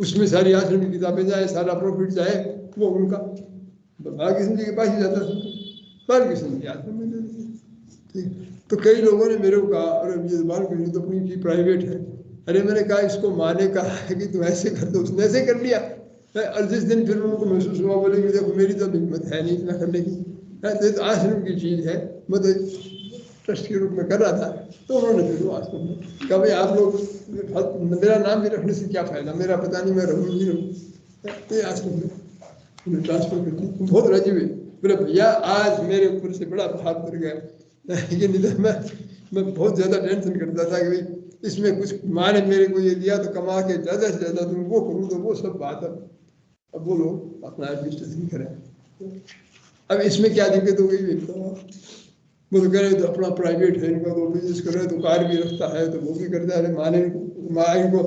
उसमें सारी आश्रम की किताबें जाए, सारा प्रॉफिट जाए वो उनका, बालकृष्ण जी के पास ही जाता था, बालकृष्ण जी आश्रम में दे देते, ठीक। तो कई लोगों ने मेरे को कहा अरे ये बालकृष्ण तो अपनी की प्राइवेट है। अरे मैंने कहा इसको माँ ने कहा है कि तुम ऐसे कर दो, उसने ऐसे कर लिया। और जिस दिन फिर उनको महसूस हुआ, बोले कि देखो मेरी तो हिम्मत है नहीं इतना करने की, तो आश्रम की चीज़ है, मैं तो ट्रस्ट के रूप में कर रहा था, तो उन्होंने फिर वो आश्रम में कहा भाई आप लोग मेरा नाम भी रखने से क्या फ़ायदा, मेरा पता नहीं मैं रहूँ नहीं रहूँ, तो ये आश्रम में उन्हें ट्रांसफर कर दी। बहुत राजी हुए, बोले भैया आज मेरे ऊपर से बड़ा भार पड़ गया, लेकिन इधर मैं बहुत ज़्यादा टेंशन करता था कि भाई इसमें कुछ माँ ने मेरे को ये दिया तो कमा के ज़्यादा से ज़्यादा तुम वो करूँ, तो वो सब बात है। अब वो लोग अपना एडमिनिस्ट्रेशन करें, अब इसमें क्या दिक्कत हो गई? वो तो कह रहे तो अपना प्राइवेट है इनका, तो बिजनेस कर रहे तो कार भी रखता है, तो वो भी करता है। माँ इनको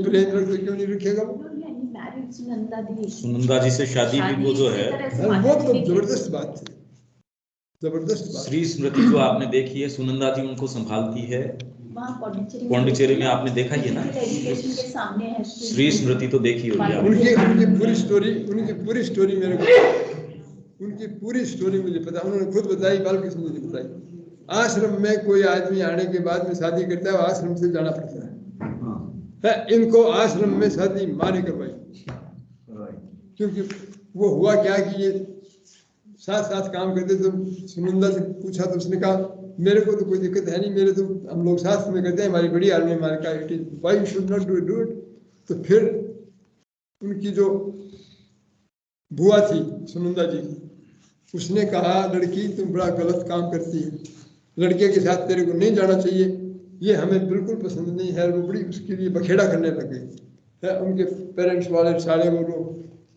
प्लेन रख क्यों नहीं रखेगा? सुनंदा जी से शादी भी वो जो है वो तो जबरदस्त बात थी, जबरदस्त बात। श्री स्मृति जो आपने देखी है, सुनंदा जी उनको संभालती है पौंडीचेरी में, आपने देखा ही है ना, श्री स्मृति तो देखी होगी आपने। उनकी पूरी स्टोरी मेरे को, उनकी पूरी स्टोरी मुझे पता, उन्होंने खुद बताई, बालकृष्ण जी ने बताई। आश्रम में कोई आदमी आने के बाद में शादी करता है, आश्रम से जाना पड़ता है। इनको आश्रम में शादी माँ ने करवाई, क्योंकि वो हुआ क्या कि ये साथ साथ काम करते। तो सुनंदा से पूछा तो उसने कहा मेरे को तो कोई दिक्कत है नहीं, मेरे तो हम लोग साथ में करते हैं, हमारी बड़ी आदमी हमारे कहा it is why should not do it. तो फिर उनकी जो बुआ थी सुनंदा जी की, उसने कहा लड़की तुम बड़ा गलत काम करती है, लड़के के साथ तेरे को नहीं जाना चाहिए, ये हमें बिल्कुल पसंद नहीं है। वो बड़ी उसके लिए बखेड़ा करने लग गई है, उनके पेरेंट्स वाले सारे वो लोग।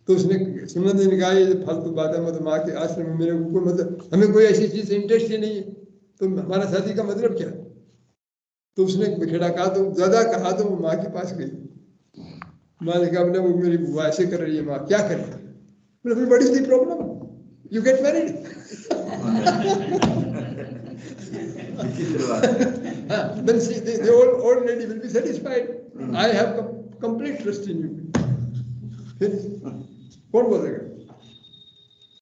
तो उसने सुनंदा ने कहा ये फालतू बात है, मतलब माँ के आश्रम में मेरे को कोई मतलब, हमें कोई ऐसी चीज़ से इंटरेस्ट ही नहीं है, तो हमारा शादी का मतलब क्या? तो उसने बखेड़ा कहा, तो ज़्यादा कहा तो वो माँ के पास गई। माँ ने कहा वो मेरी बुआ ऐसे कर रही है, माँ क्या करें? बोले what is the problem, you get married. Then see, the old lady will be satisfied. I have complete trust in you. फिर कौन बोलेगा?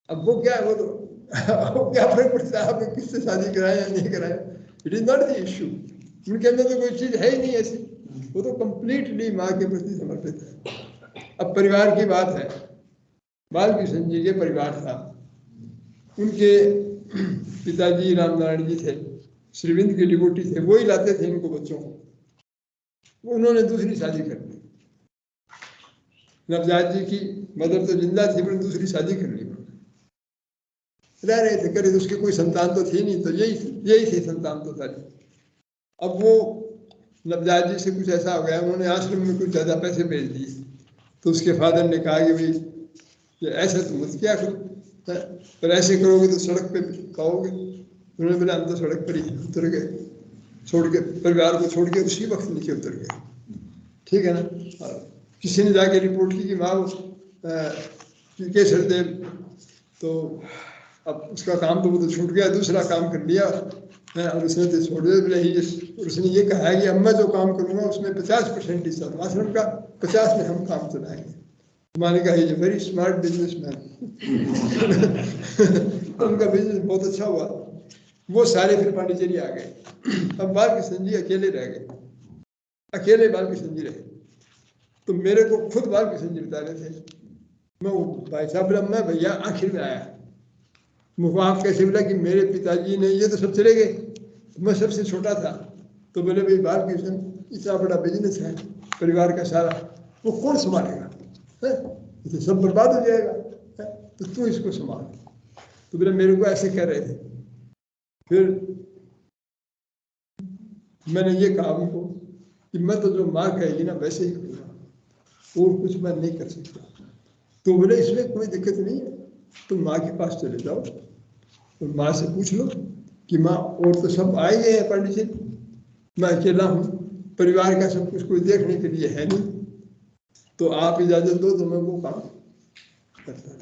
अब वो क्या है, वो तो क्या फर्क पड़ता है आप किससे शादी कराए या नहीं कराए? It is not the issue. उनके अंदर तो कोई चीज है ही नहीं ऐसी, वो तो कंप्लीटली माँ के प्रति समर्पित है। अब परिवार की बात है, बालकृष्ण जी के परिवार था, उनके पिताजी रामनारायण जी थे, श्रीविंद के डिवोटी थे, वो ही लाते थे इनको बच्चों को। उन्होंने दूसरी शादी कर ली, नवजात जी की मदर तो जिंदा थी पर दूसरी शादी कर ली, रह रहे थे करे, तो उसके कोई संतान तो थी नहीं, तो यही थे संतान तो सारी। अब वो नवजात जी से कुछ ऐसा हो गया, उन्होंने आश्रम में कुछ ज़्यादा पैसे भेज दिए, तो उसके फादर ने कहा कि भाई ये ऐसा तो मत क्या करो, पर ऐसे करोगे तो सड़क पे पाओगे। उन्होंने बोला हम तो सड़क पर ही उतर गए, छोड़ के परिवार को छोड़ के उसी वक्त नीचे उतर गए, ठीक है ना। किसी ने जाके रिपोर्ट की कि माँ केसर देव, तो अब उसका काम तो वो तो छूट गया, दूसरा काम कर लिया है, और उसने तो छोड़ दिया। बोले ही उसने ये कहा है कि अब मैं जो काम करूँगा उसमें 50% हिस्सा आश्रम का, 50 में हम काम चलाएंगे। हमारे कहा ये वेरी स्मार्ट बिजनेसमैन। उनका बिजनेस बहुत अच्छा हुआ, वो सारे फिर पांडिचेरी आ गए। अब बालकृष्ण जी अकेले रह गए, अकेले बालकृष्ण जी रहे। तो मेरे को खुद बालकृष्ण जी बता रहे थे, मैं भाई साहब बोला मैं भैया आखिर में आया, मुझको आप कैसे बोला कि मेरे पिताजी ने, ये तो सब चले गए, मैं सबसे छोटा था। तो बोले भाई बालकृष्ण इतना बड़ा बिजनेस है परिवार का सारा, वो कौन संभालेगा, तो सब बर्बाद हो जाएगा, तो तू इसको संभाल। तो बोले मेरे को ऐसे कह रहे थे। फिर मैंने ये कहा उनको कि मैं तो जो माँ कहेगी ना वैसे ही करूँगा, और कुछ मैं नहीं कर सकता। तो बोले इसमें कोई दिक्कत नहीं है, तुम माँ के पास चले जाओ और माँ से पूछ लो कि माँ और तो सब आए गए हैं पंडित, मैं अकेला हूँ, परिवार का सब कुछ कोई देखने के लिए है नहीं, तो आप इजाज़त दो तो मैं वो काम करता हूँ।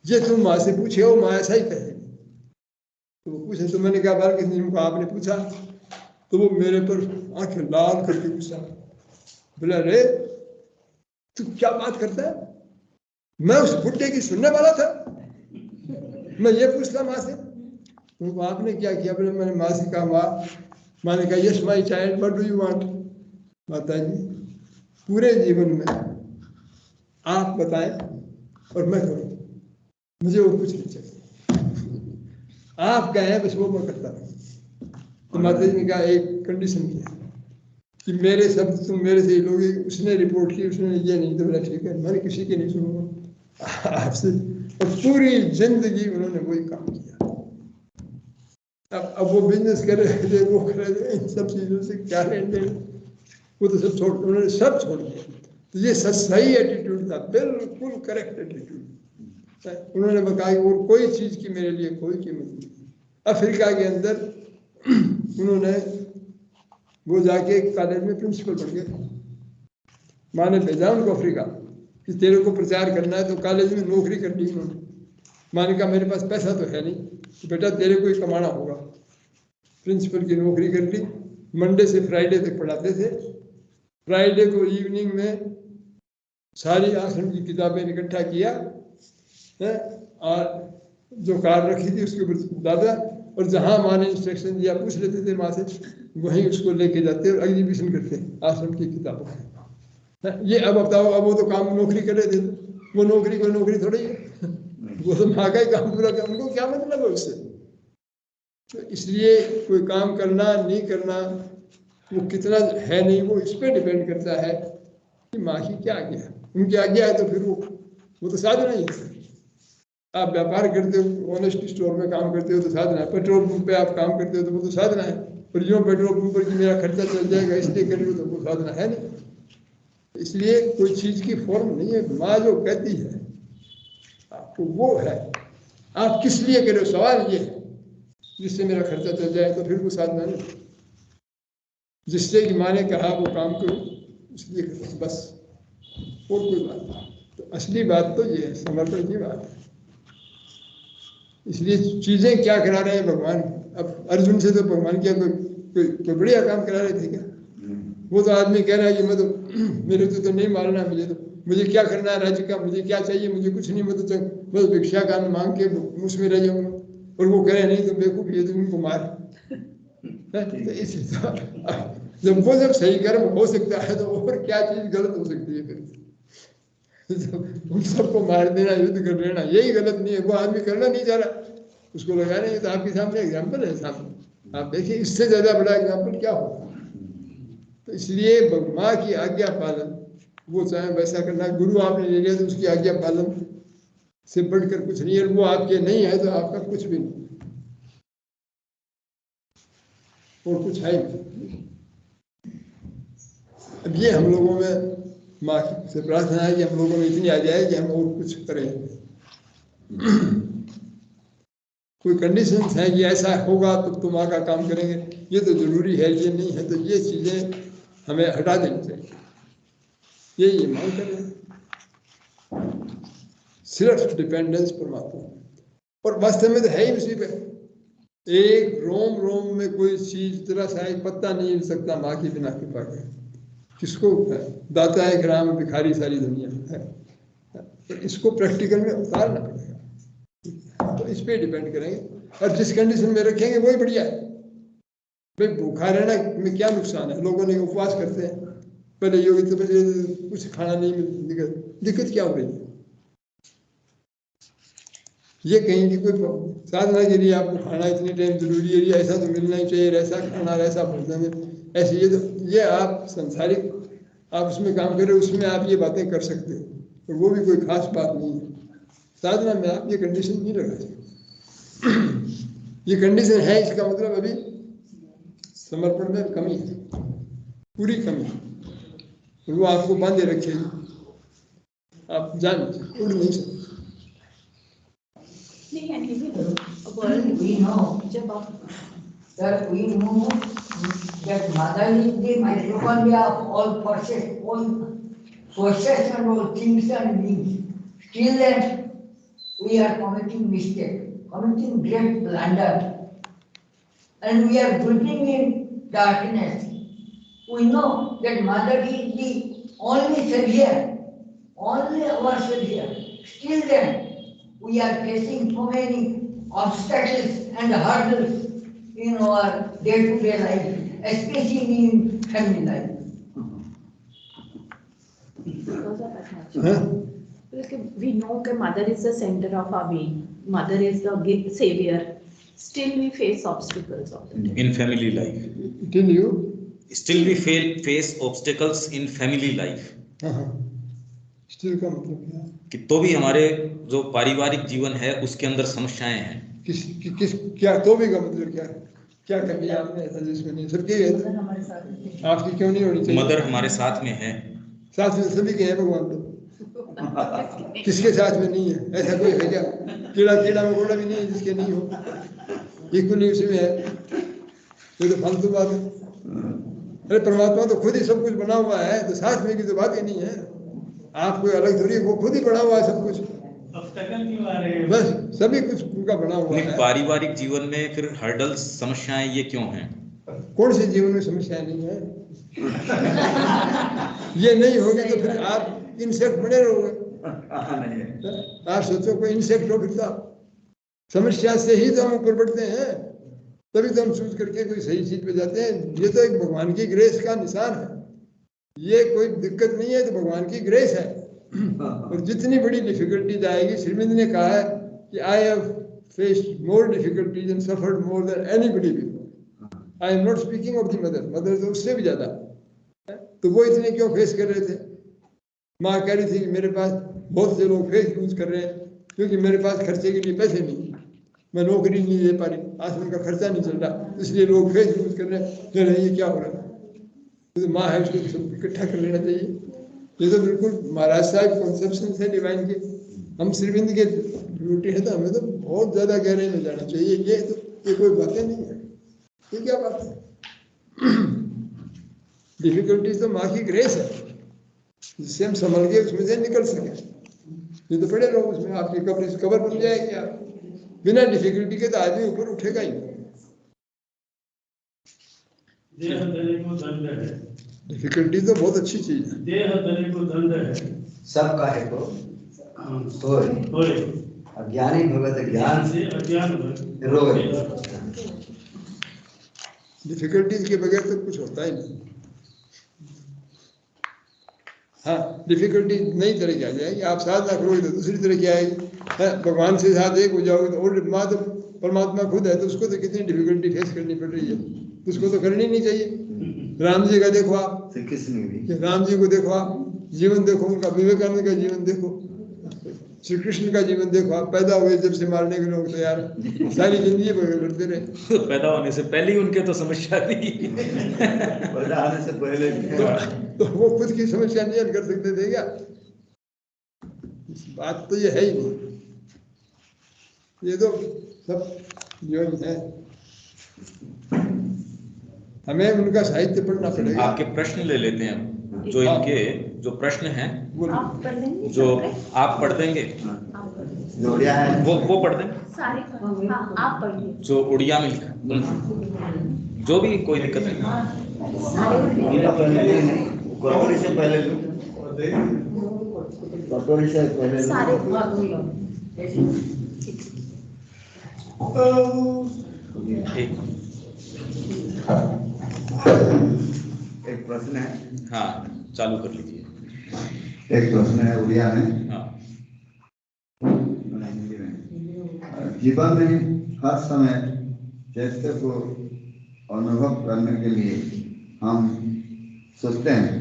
ये तुम माँ से पूछे हो, माँ ऐसा ही कहेगी। तो वो पूछे, तो मैंने कहा बार किसी को आपने पूछा, तो वो मेरे पर आंखें लाल करके पूछा, बोला रे तू क्या बात करता है, मैं उस बुड्ढे की सुनने वाला था, मैं ये पूछता माँ से। तो आपने क्या किया, बोले मैंने माँ से कहा, माँ ने कहा yes my child what do you want. माता जी पूरे जीवन में आप बताएं और मैं करूँ, मुझे और कुछ नहीं चाहिए, आप कहें बस वो मैं करता हूँ। तो माता जी ने कहा एक कंडीशन किया कि मेरे शब्द तुम मेरे से ही लोगे, उसने रिपोर्ट की, उसने ये नहीं, तो बोला ठीक है मैंने किसी के नहीं सुनूंगा आपसे। और पूरी जिंदगी उन्होंने वही काम किया। अब वो बिजनेस कर रहे थे, वो कर रहे थे, इन सब चीज़ों से क्या लेन देन, वो तो सब छोड़, उन्होंने सब छोड़ दिया। तो ये सही एटीट्यूड था, बिल्कुल करेक्ट एटीट्यूड। उन्होंने बताया और कोई चीज़ की मेरे लिए कोई कीमत नहीं। अफ्रीका के अंदर उन्होंने वो जाके कॉलेज में प्रिंसिपल बन गए। माँ ने भेजा उनको अफ्रीका कि तेरे को प्रचार करना है, तो कॉलेज में नौकरी कर ली उन्होंने। माँ ने कहा मेरे पास पैसा तो है नहीं, तो बेटा तेरे को ही कमाना होगा। प्रिंसिपल की नौकरी कर ली, मंडे से फ्राइडे तक पढ़ाते थे। फ्राइडे को इवनिंग में सारी आश्रम की किताबें इकट्ठा किया है, और जो कार रखी थी उसके ऊपर दादा, और जहाँ माँ ने इंस्ट्रक्शन दिया पूछ लेते थे माँ से, वहीं उसको लेके जाते और एग्जीबिशन करते आश्रम की किताबों का। ये अब बताओ, अब वो तो काम नौकरी कर रहे थे, वो नौकरी कोई नौकरी थोड़ी है, वो तो माँ का ही काम पूरा कर, उनको क्या मतलब है उससे। तो इसलिए कोई काम करना नहीं करना वो कितना है नहीं, वो इस पर डिपेंड करता है कि माँ की क्या आज्ञा है। उनकी आज्ञा है तो फिर वो तो साधना ही है। आप व्यापार करते हो, ऑनेस्ट स्टोर में काम करते हो तो साधना है, पेट्रोल पंप पे आप काम करते हो तो वो तो साधना है, और जो पेट्रोल पंप पर कि मेरा खर्चा चल जाएगा इसलिए कर रही हो तो वो साधना है नहीं। इसलिए कोई चीज़ की फॉर्म नहीं है, माँ जो कहती है आपको वो है, आप किस लिए करो, सवाल ये है जिससे मेरा खर्चा चल जाए तो फिर वो साधना नहीं। जिससे कि माँ ने कहा वो काम करो इसलिए करो, बस, और कोई बात नहीं। तो असली बात तो ये है, समर्पण की बात है। इसलिए चीजें क्या करा रहे हैं भगवान, अब अर्जुन से तो भगवान क्या कोई बढ़िया काम करा रहे थे क्या। वो तो आदमी कह रहा है कि मैं तो मेरे तो नहीं मारना, मुझे क्या करना है राज्य का, मुझे क्या चाहिए, मुझे कुछ नहीं, मैं तो भिक्षा का मांग के मुझ में रह जाऊंगा। और वो कह रहे नहीं तुम बेवकूफ, ये तुम उनको मार। तो इसी जब सही कर्म हो सकता है तो और क्या चीज गलत हो सकती है फिर। उन सबको मार देना, युद्ध कर लेना, यही गलत नहीं है। वो आदमी करना नहीं चाह रहा, उसको लगा नहीं, तो आपके सामने एग्जाम्पल है, सामने आप देखिए, इससे ज्यादा बड़ा एग्जाम्पल क्या होगा। तो इसलिए माँ की आज्ञा पालन, वो चाहे वैसा करना, गुरु आपने ले लिया तो उसकी आज्ञा पालन से बढ़कर कुछ नहीं है। वो आपके नहीं है तो आपका कुछ भी नहीं, और कुछ है ही। अब ये हम लोगों में माँ से प्रार्थना है कि हम लोगों में इतनी आ जाए कि हम और कुछ करें। कोई कंडीशंस है कि ऐसा होगा तो माँ का काम करेंगे, ये तो जरूरी है, ये नहीं है, तो ये चीजें हमें हटा देनी चाहिए। ये मांग कर रहे हैं, सिर्फ डिपेंडेंस परमात्मा। और वास्तव में तो है ही उसी पे। एक रोम रोम में कोई चीज तरह सा एक पत्ता नहीं हिल सकता माँ की बिना कृपा के। किसको है? दाता है ग्राम भिखारी सारी दुनिया है, तो इसको प्रैक्टिकल में उतारना पड़ेगा। तो इस पे डिपेंड करेंगे, और जिस कंडीशन में रखेंगे वही बढ़िया है। भाई भूखा रहना में क्या नुकसान है? लोगों ने उपवास करते हैं, पहले योगी तो पहले कुछ खाना नहीं मिलता, दिक्कत क्या हो रही है? ये कहीं की कोई साधना के लिए आपको खाना इतनी टाइम जरूरी है, ऐसा तो मिलना ही चाहिए, ऐसा खाना ऐसा भोजन है ऐसे, ये आप संसारिक आप उसमें काम करें, उसमें आप ये बातें कर सकते हो, तो वो भी कोई खास बात नहीं है। साधना में आप ये कंडीशन नहीं लगा सकते। ये कंडीशन है, इसका मतलब अभी समर्पण में कमी है, पूरी कमी है। वो आपको बांधे रखेगी, आप जान उड़ नहीं सकते। We know that mother is the mitochondria of all process, all sources and all things and beings. Still that we are committing mistake, committing great blunder, and we are breathing in darkness. We know that mother is the only savior, only our savior. Still then we are facing so many obstacles and hurdles in our day-to-day life, especially in family life. We know that mother is the center of our being. Mother is the savior. Still we face obstacles all the time. In family life. Till you? Still we face obstacles in family life. Still का मतलब क्या है? कि तो भी हमारे जो पारिवारिक जीवन है उसके अंदर समस्याएं हैं। किस क्या तो भी का मतलब क्या है? क्या कमी आपने ऐसा जिसमें नहीं? सबके है, आपकी क्यों नहीं होनी चाहिए? मदर हमारे साथ में है, साथ में सभी के हैं भगवान तो। किसके साथ में नहीं है? ऐसा कोई है क्या? कीड़ा मकोड़ा भी नहीं है जिसके नहीं हो, इक्वली उसमें है। ये तो फालतू बात है। अरे परमात्मा तो खुद ही सब कुछ बना हुआ है, तो साथ में की तो बात ही नहीं है। आप कोई अलग थोड़ी, वो खुद ही बना हुआ है सब कुछ, बस सभी कुछ उनका बना हुआ है। पारिवारिक जीवन में फिर हर्डल्स, समस्याएं ये क्यों हैं? कौन से जीवन में समस्याएं नहीं है? ये नहीं होगी तो फिर आप इंसेक्ट बने रहोगे। आप सोचो कोई इंसेक्ट हो, फिर तो समस्या से ही तो हम ऊपर बढ़ते हैं, तभी तो हम सोच करके कोई सही चीज पे जाते हैं। ये तो एक भगवान की ग्रेस का निशान है, ये कोई दिक्कत नहीं है, तो भगवान की ग्रेस है। और जितनी बड़ी डिफिकल्टीज आएगी, श्रीमंत ने कहा है कि I have faced more difficulties and suffered more than anybody before. I am not speaking of the mother तो उससे भी ज्यादा। तो वो इतने क्यों फेस कर रहे थे? माँ कह रही थी कि मेरे पास बहुत से लोग फेस यूज कर रहे हैं क्योंकि मेरे पास खर्चे के लिए पैसे नहीं, मैं नौकरी नहीं दे पा रही, आसमान का खर्चा नहीं चल रहा, इसलिए लोग फेस यूज कर रहे हैं। कह रहे हैं ये क्या हो रहा है? तो माँ है, उसको सब इकट्ठा कर लेना चाहिए। ये तो बिल्कुल महाराज साहब कॉन्सेप्शन है डिवाइन के। हम श्रीविंद के ड्यूटी है तो हमें तो बहुत ज्यादा गहराई में जाना चाहिए। ये कोई बातें नहीं है, ये क्या बात है? डिफिकल्टीज तो माँ की ग्रेस है, जिससे हम संभल के उसमें से निकल सके। ये तो पड़े रहो उसमें, आपकी कबर बन जाएगी। आप बिना डिफिकल्टी के तो आदमी ऊपर उठेगा ही। देह धरे को दंड है। डिफिकल्टी तो बहुत अच्छी चीज है। देह धरे को दंड है। सबका है को होय। अज्ञानी भगत ज्ञान से अज्ञान रोग। डिफिकल्टीज के बगैर तो कुछ होता ही नहीं। हाँ, डिफिकल्टी नई तरह की आ जाएगी। आप साधना करोगे तो दूसरी तरह की आएगी। भगवान से साथ एक हो जाओगे तो, और माँ तो परमात्मा खुद है, तो उसको तो कितनी डिफिकल्टी फेस करनी पड़ रही है, उसको तो करनी नहीं चाहिए। राम जी का देखो आप, राम जी को देखो आप, जीवन देखो उनका, विवेकानंद का जीवन देखो, श्री कृष्ण का जीवन देखो, आप पैदा हुए जब से मारने के लोग तैयार, सारी जिंदगी लड़ते रहे। तो पैदा होने से पहले ही उनके तो समस्या थी। पैदा होने से पहले तो वो खुद की समस्या नहीं हल कर सकते थे क्या? बात तो ये है ही नहीं। ये तो सब जो है, हमें उनका साहित्य पढ़ना पड़ेगा। आपके प्रश्न ले लेते हैं, जो इनके जो प्रश्न हैं, आप पढ़ लेंगे? जो आप पढ़ देंगे, जोड़िया है वो पढ़ दें, सारे हाँ, आप पढ़िए। जो उड़िया में लिखा, जो भी, कोई दिक्कत नहीं। कटोरी से पहले लो, कटोरी से पहले लो। सारे ठीक, एक प्रश्न है, हाँ चालू कर लीजिए। एक प्रश्न है उड़िया में, हाँ, हिंदी में। जीवन में हर समय चैत्य को अनुभव करने के लिए हम सोचते हैं,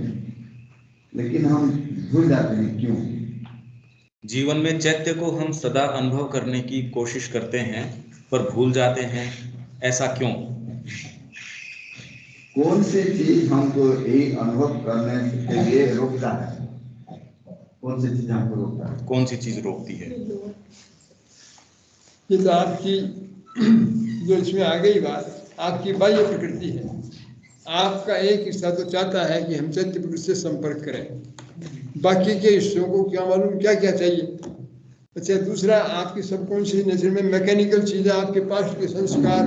लेकिन हम भूल जाते हैं, क्यों? जीवन में चैत्य को हम सदा अनुभव करने की कोशिश करते हैं पर भूल जाते हैं, ऐसा क्यों? कौन सी चीज हमको यही अनुभव करने के लिए रोकता है? कौन सी चीज हमको रोकता है? कौन सी चीज रोकती है? ये तो आपकी जो इसमें आ गई बात, आपकी बाह्य प्रकृति है। आपका एक हिस्सा तो चाहता है कि हम सत्य पुरुष से संपर्क करें, बाकी के हिस्सों को क्या मालूम क्या क्या चाहिए। अच्छा, दूसरा आपकी सबकॉन्शियस नेचर में मैकेनिकल चीज़ें, आपके पास के संस्कार,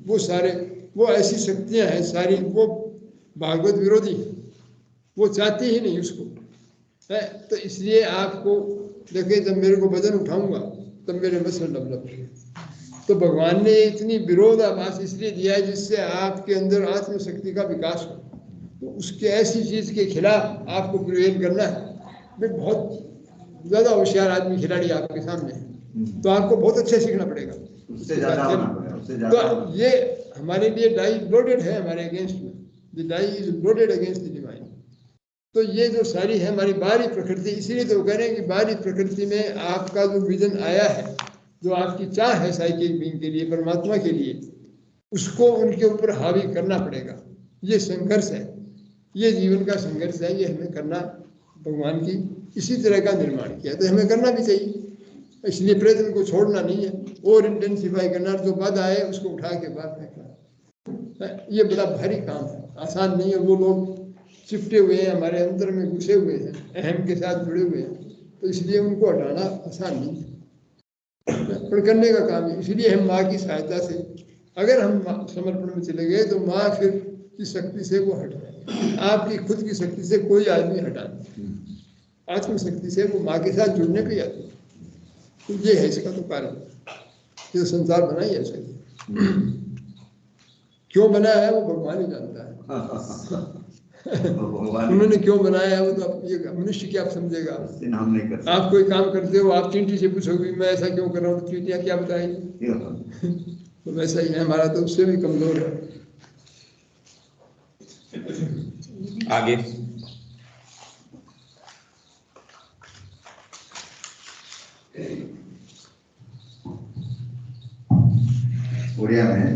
वो सारे, वो ऐसी शक्तियां हैं सारी, वो भागवत विरोधी, वो चाहती ही नहीं उसको है। तो इसलिए आपको देखे, जब मेरे को वजन उठाऊंगा तब मेरे मसल डेवलप, तो भगवान ने इतनी विरोधाभास इसलिए दिया है जिससे आपके अंदर आत्मशक्ति का विकास हो। तो उसके ऐसी चीज़ के खिलाफ आपको प्रिवेल करना है। मैं बहुत ज़्यादा होशियार आदमी खिलाड़ी आपके सामने है, तो आपको बहुत अच्छा सीखना पड़ेगा। उससे ज्यादा होना पड़ेगा, उससे ज्यादा तो होना। ये हमारे लिए डाई लोडेड है, हमारे अगेंस्ट में। The die is loaded against the divine. तो ये जो सारी है हमारी बाहरी प्रकृति, इसीलिए तो कह रहे हैं कि बाहरी प्रकृति में आपका जो विजन आया है, जो आपकी चाह है साइकिक बीइंग के लिए, परमात्मा के लिए, उसको उनके ऊपर हावी करना पड़ेगा। ये संघर्ष है, ये जीवन का संघर्ष है, ये हमें करना। भगवान की इसी तरह का निर्माण किया, तो हमें करना भी चाहिए। इसलिए प्रयत्न को छोड़ना नहीं है, और इंटेंसिफाई करना, जो बाधा है उसको उठा के बाहर फेंकना। ये बड़ा भारी काम है, आसान नहीं है। वो लोग चिपटे हुए हैं, हमारे अंदर में घुसे हुए हैं, अहम के साथ जुड़े हुए हैं, तो इसलिए उनको हटाना आसान नहीं है, पर करने का काम है। इसलिए हम माँ की सहायता से, अगर हम समर्पण में चले गए तो माँ फिर की शक्ति से वो हट जाए। आपकी खुद की शक्ति से कोई आदमी हटा नहीं, आत्मशक्ति से वो माँ के साथ जुड़ने पे आती है। तो ये है इसका तो कारण, ये संसार बना ही ऐसा ही। क्यों बनाया है वो भगवान ही जानता है। उन्होंने क्यों बनाया है वो तो ये मनुष्य क्या समझेगा। हम नहीं कर आप कोई काम करते हो, आप चींटी से पूछोगे मैं ऐसा क्यों कर रहा हूँ, तो चींटियाँ क्या बताएंगी। तो वैसा ही है, हमारा तो उससे भी कमजोर है। आगे ओडिया में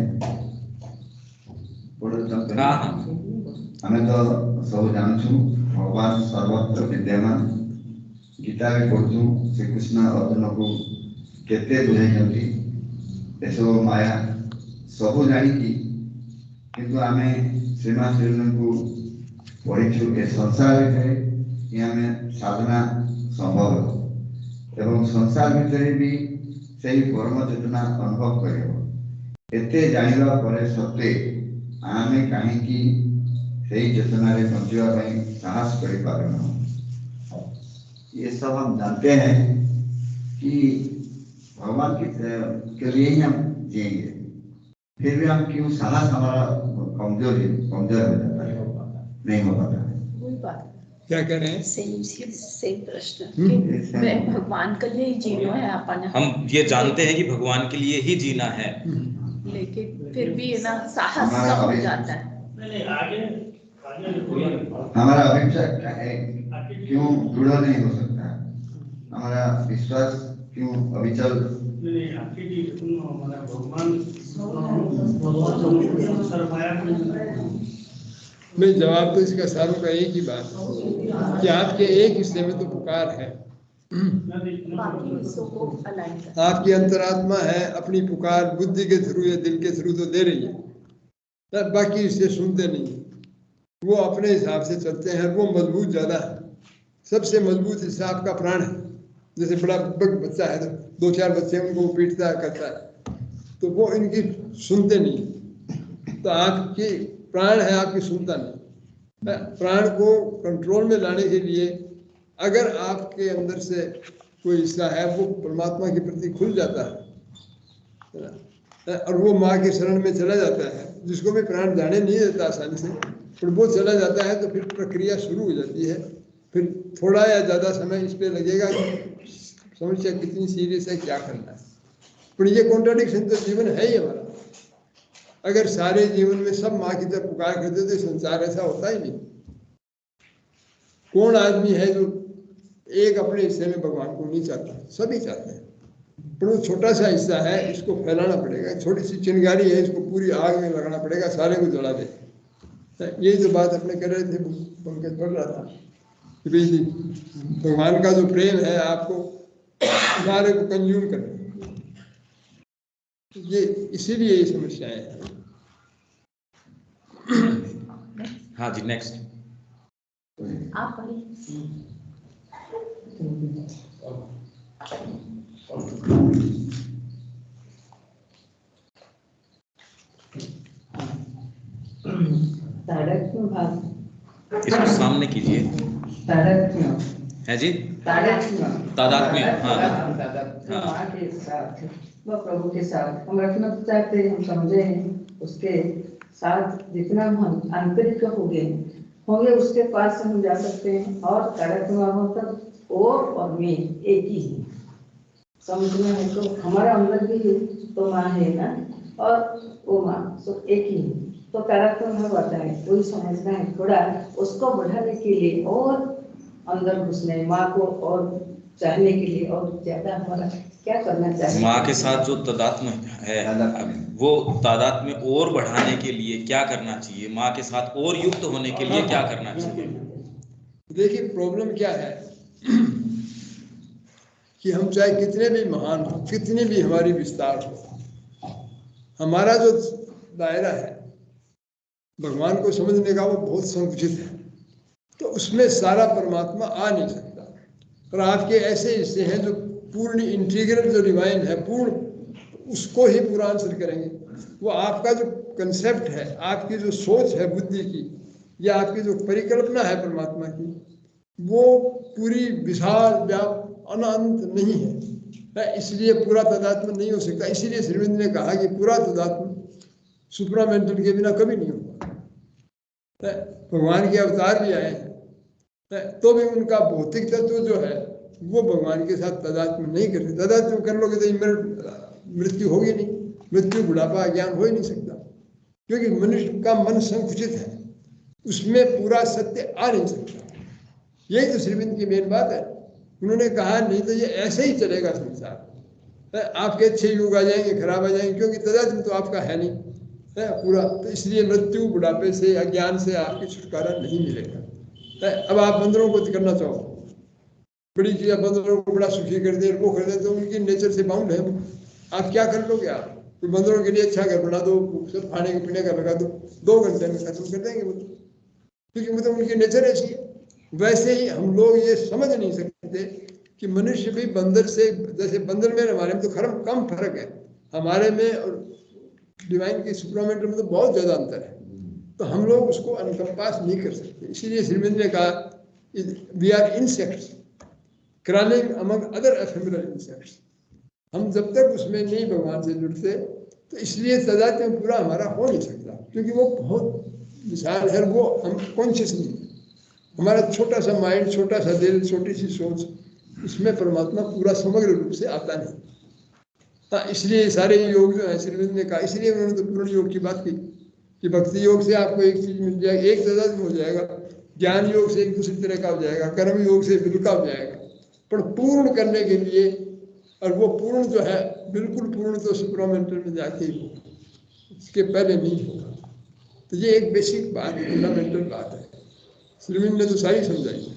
हाँ हमें तो सब जानू भगवान सर्वत्र विद्यमान। गीता में पढ़ू श्रीकृष्ण अर्जुन को केते बुझाई एसब माया सबू जाणी, किंतु आमे श्रीमान श्रीन को पढ़ीचु ए संसार भितर कि आम साधना संभव एवं संसार भितर भी सही परम चेतना अनुभव कर एते जानिबा परे सत्वे आमे कहीं सही चेतना रे पहुंचवा ପାଇଁ साहस करि पारना। ये सब हम जानते हैं कि भगवान के लिए ही हम जिएंगे, फिर भी हम क्यों साहस हमारा कमजोर हो जाता है, नहीं हो पाता है। वही बात क्या कह रहे हैं? सेम प्रश्न कि मैं भगवान के लिए ही जीना है अपन। हम ये जानते हैं कि भगवान के लिए ही जीना है, लेकिन फिर भी है ना साहस कम हो जाता है। नहीं आगे हमारा अभिप्राय क्या है, क्यों दृढ़ नहीं हो सकता? हमारा विश्वास क्यों अविचल? नहीं आपकी जी हमारा भगवान शर्माया नहीं, जवाब तो इसका सारों का एक ही बात है कि आपके एक हिस्से में तो पुकार है, बाकी हिस्सों को अलाइन कर। आपकी अंतरात्मा है, अपनी पुकार बुद्धि के थ्रू या दिल के थ्रू तो दे रही है, तब बाकी इससे सुनते नहीं, वो अपने हिसाब से चलते हैं। वो मजबूत ज़्यादा है, सबसे मजबूत हिस्सा आपका प्राण है। जैसे बड़ा बच्चा है तो 2-4 बच्चे उनको वो पीटता करता है, तो वो इनकी सुनते नहीं। तो आपकी प्राण है, आपकी सुनता नहीं। प्राण को कंट्रोल में लाने के लिए अगर आपके अंदर से कोई हिस्सा है वो परमात्मा के प्रति खुल जाता है और वो माँ के शरण में चला जाता है, जिसको भी प्राण जाने नहीं देता आसानी से, पर वो चला जाता है तो फिर प्रक्रिया शुरू हो जाती है। फिर थोड़ा या ज़्यादा समय इस पर लगेगा कि समस्या कितनी सीरियस है, क्या करना है। पर ये कॉन्ट्राडिक्शन तो जीवन है ही हमारा। अगर सारे जीवन में सब माँ की तरफ पुकार करते तो संसार ऐसा होता ही नहीं। कौन आदमी है जो एक अपने हिस्से में भगवान को नहीं चाहता? सभी चाहते हैं, पर वो छोटा सा हिस्सा है, इसको फैलाना पड़ेगा। छोटी सी चिंगारी है, इसको पूरी आग में लगाना पड़ेगा, सारे को जला दे। यही तो बात अपने कर रहे थे, पंकज पढ़ रहा था कि भाई भगवान का जो प्रेम है आपको सारे को कंज्यूम करना, ये इसीलिए ये समस्याएं हैं। हाँ जी, नेक्स्ट आप पढ़िए। तारतम्य भाव, इसको सामने कीजिए। तारतम्य है जी, तारतम्य तादात्म्य, हाँ तारतम्य माँ के साथ व प्रभु के साथ हम रखना चाहते हैं, हम समझे हैं उसके साथ जितना हम आंतरिक होंगे उसके पास से हम जा सकते हैं। और तारतम्य मतलब वो और मैं एक ही है, समझना है तो हमारा अंदर भी तो माँ है ना, और वो माँ सब एक ही है। तो तारतम्य आता है, वही समझना है थोड़ा, उसको बढ़ाने के लिए और अंदर घुसने, माँ को और चाहने के लिए और ज्यादा हमारा क्या करना चाहिए। माँ के साथ जो तादात्म्य है, वो तादात्म्य और बढ़ाने के लिए क्या करना चाहिए? माँ के साथ और युक्त होने के लिए क्या करना चाहिए? देखिए प्रॉब्लम क्या है कि हम चाहे कितने भी महान हो, कितनी भी हमारी विस्तार हो, हमारा जो दायरा है भगवान को समझने का वो बहुत संकुचित है, तो उसमें सारा परमात्मा आ नहीं सकता। और आपके ऐसे हिस्से हैं जो पूर्ण इंटीग्रल जो डिवाइन है, पूर्ण उसको ही पूरा आंसर करेंगे। वो आपका जो कंसेप्ट है, आपकी जो सोच है बुद्धि की, या आपकी जो परिकल्पना है परमात्मा की, वो पूरी विशाल अनंत नहीं है, इसलिए पूरा तादात्म्य नहीं हो सकता। इसीलिए श्री अरविंद ने कहा कि पूरा तादात्म्य सुप्रामेंटल के बिना कभी नहीं होगा। भगवान के अवतार भी आए हैं तो भी उनका भौतिक तत्व जो है वो भगवान के साथ तादात्म्य नहीं कर सकते। तादात्म्य कर लोगे तो मृत्यु होगी नहीं, मृत्यु बुढ़ापा अज्ञान हो ही नहीं सकता, क्योंकि मनुष्य का मन संकुचित है, उसमें पूरा सत्य आ नहीं सकता। यही तो श्रीविंद की मेन बात है। उन्होंने कहा नहीं तो ये ऐसे ही चलेगा संसार, आपके अच्छे युग आ जाएंगे, खराब आ जाएंगे, क्योंकि तादात्म्य तो आपका है नहीं है पूरा। तो इसलिए मृत्यु बुढ़ापे से अज्ञान से आपकी छुटकारा नहीं मिलेगा। अब आप बंदरों को करना चाहो, बड़ी चीज़ बंदरों को बड़ा सुखी कर दे, वो कर दे, तो उनकी नेचर से बाउंड है। आप क्या कर लोगे? आप तो बंदरों के लिए अच्छा घर बना दो, सब खाने के पीने का लगा दो, 2 घंटे में खत्म कर देंगे वो, क्योंकि मतलब उनकी नेचर ऐसी है। वैसे ही हम लोग ये समझ नहीं सकते कि मनुष्य भी बंदर से, जैसे बंदर में हमारे में तो कम फर्क है, हमारे में और डिवाइन की सुप्रामेंटल में तो बहुत ज़्यादा अंतर है। तो हम लोग उसको अनकम्पास नहीं कर सकते। इसीलिए श्रीमंत ने कहा we are insects crawling among other ephemeral insects. हम जब तक उसमें नहीं भगवान से जुड़ते, तो इसलिए तादात्म्य पूरा हमारा हो नहीं सकता, क्योंकि वो बहुत विशाल है, वो हम कॉन्शियस नहीं है। हमारा छोटा सा माइंड, छोटा सा दिल, छोटी सी सोच, इसमें परमात्मा पूरा समग्र रूप से आता नहीं। हाँ, इसलिए सारे योग जो है श्रीविंद ने कहा, इसलिए उन्होंने तो पूर्ण योग की बात की कि भक्ति योग से आपको एक चीज मिल जाएगी, एक तादात्म्य हो जाएगा, ज्ञान योग से एक दूसरी तरह का हो जाएगा, कर्म योग से बिल्कुल हो जाएगा, पर पूर्ण करने के लिए, और वो पूर्ण जो है बिल्कुल पूर्ण तो सुपरामेंटल में जाके ही होगा, इसके पहले नहीं होगा। तो ये एक बेसिक बात, फंडामेंटल बात है, श्रीविंद ने तो सारी समझाई।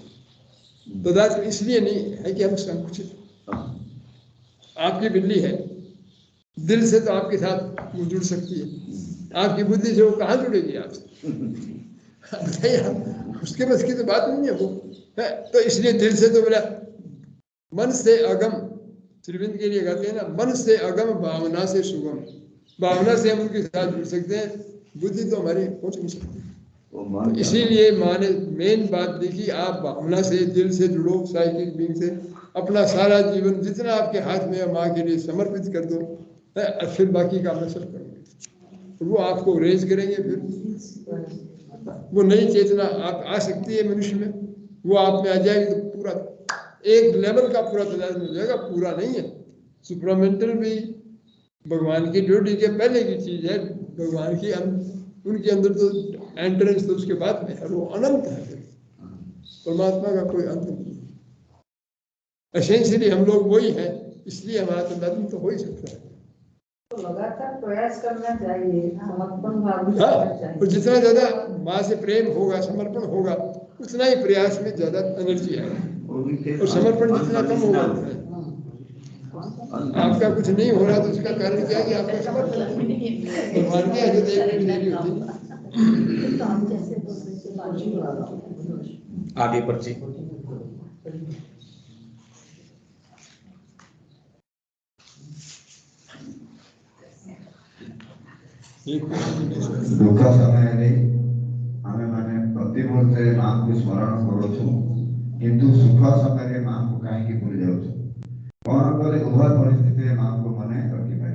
तदाच इसलिए नहीं है कि हम संकुचित, आपकी बिल्ली है, दिल से तो आपके साथ वो जुड़ सकती है, आपकी बुद्धि से वो कहाँ जुड़ेगी आपसे? बताइए आप, उसके बस की तो बात नहीं है वो है। तो इसलिए दिल से तो बोला, मन से अगम, श्रीविंद के लिए कहते हैं ना, मन से अगम भावना से सुगम। भावना से हम उनके साथ जुड़ सकते हैं, बुद्धि तो हमारी पहुंच नहीं सकती। तो इसीलिए माँ ने मेन बात देखी, आप भावना से, दिल से जुड़ो, साइकिक बीइंग से, अपना सारा जीवन जितना आपके हाथ में है माँ के लिए समर्पित कर दो, और फिर बाकी काम मैं सब करूँगी। वो आपको रेज करेंगे, फिर वो नई चेतना आप आ सकती है मनुष्य में, वो आप में आ जाएगी तो पूरा एक लेवल का पूरा तदाद हो जाएगा, पूरा नहीं है। सुपरामेंटल भी भगवान की ड्यूटी के पहले की चीज है, भगवान की उनके अंदर तो एंट्रेंस तो उसके बाद में है, वो अनंत है, परमात्मा का कोई अंत नहीं है। एसेंशियली हम लोग वही है, इसलिए हमारा तदाद तो हो ही सकता है। तो लगातार प्रयास करना चाहिए, समर्पण भाव हाँ, और जितना ज्यादा माँ से प्रेम होगा, समर्पण होगा, उतना ही प्रयास में ज्यादा एनर्जी आएगी, और समर्पण जितना कम होगा आपका कुछ नहीं हो रहा, तो उसका कारण क्या है कि आपका समर्पण भगवान की आदत एक देरी होती है। आगे पर्ची। दुख समय आमे माने प्रतिमुहूर्ते माँ को स्मरण करूँ, किंतु सुख समय माँ को कहीं भूल जाऊँ, कौन करे उभय परिस्थिति माँ को मने रखी पाए।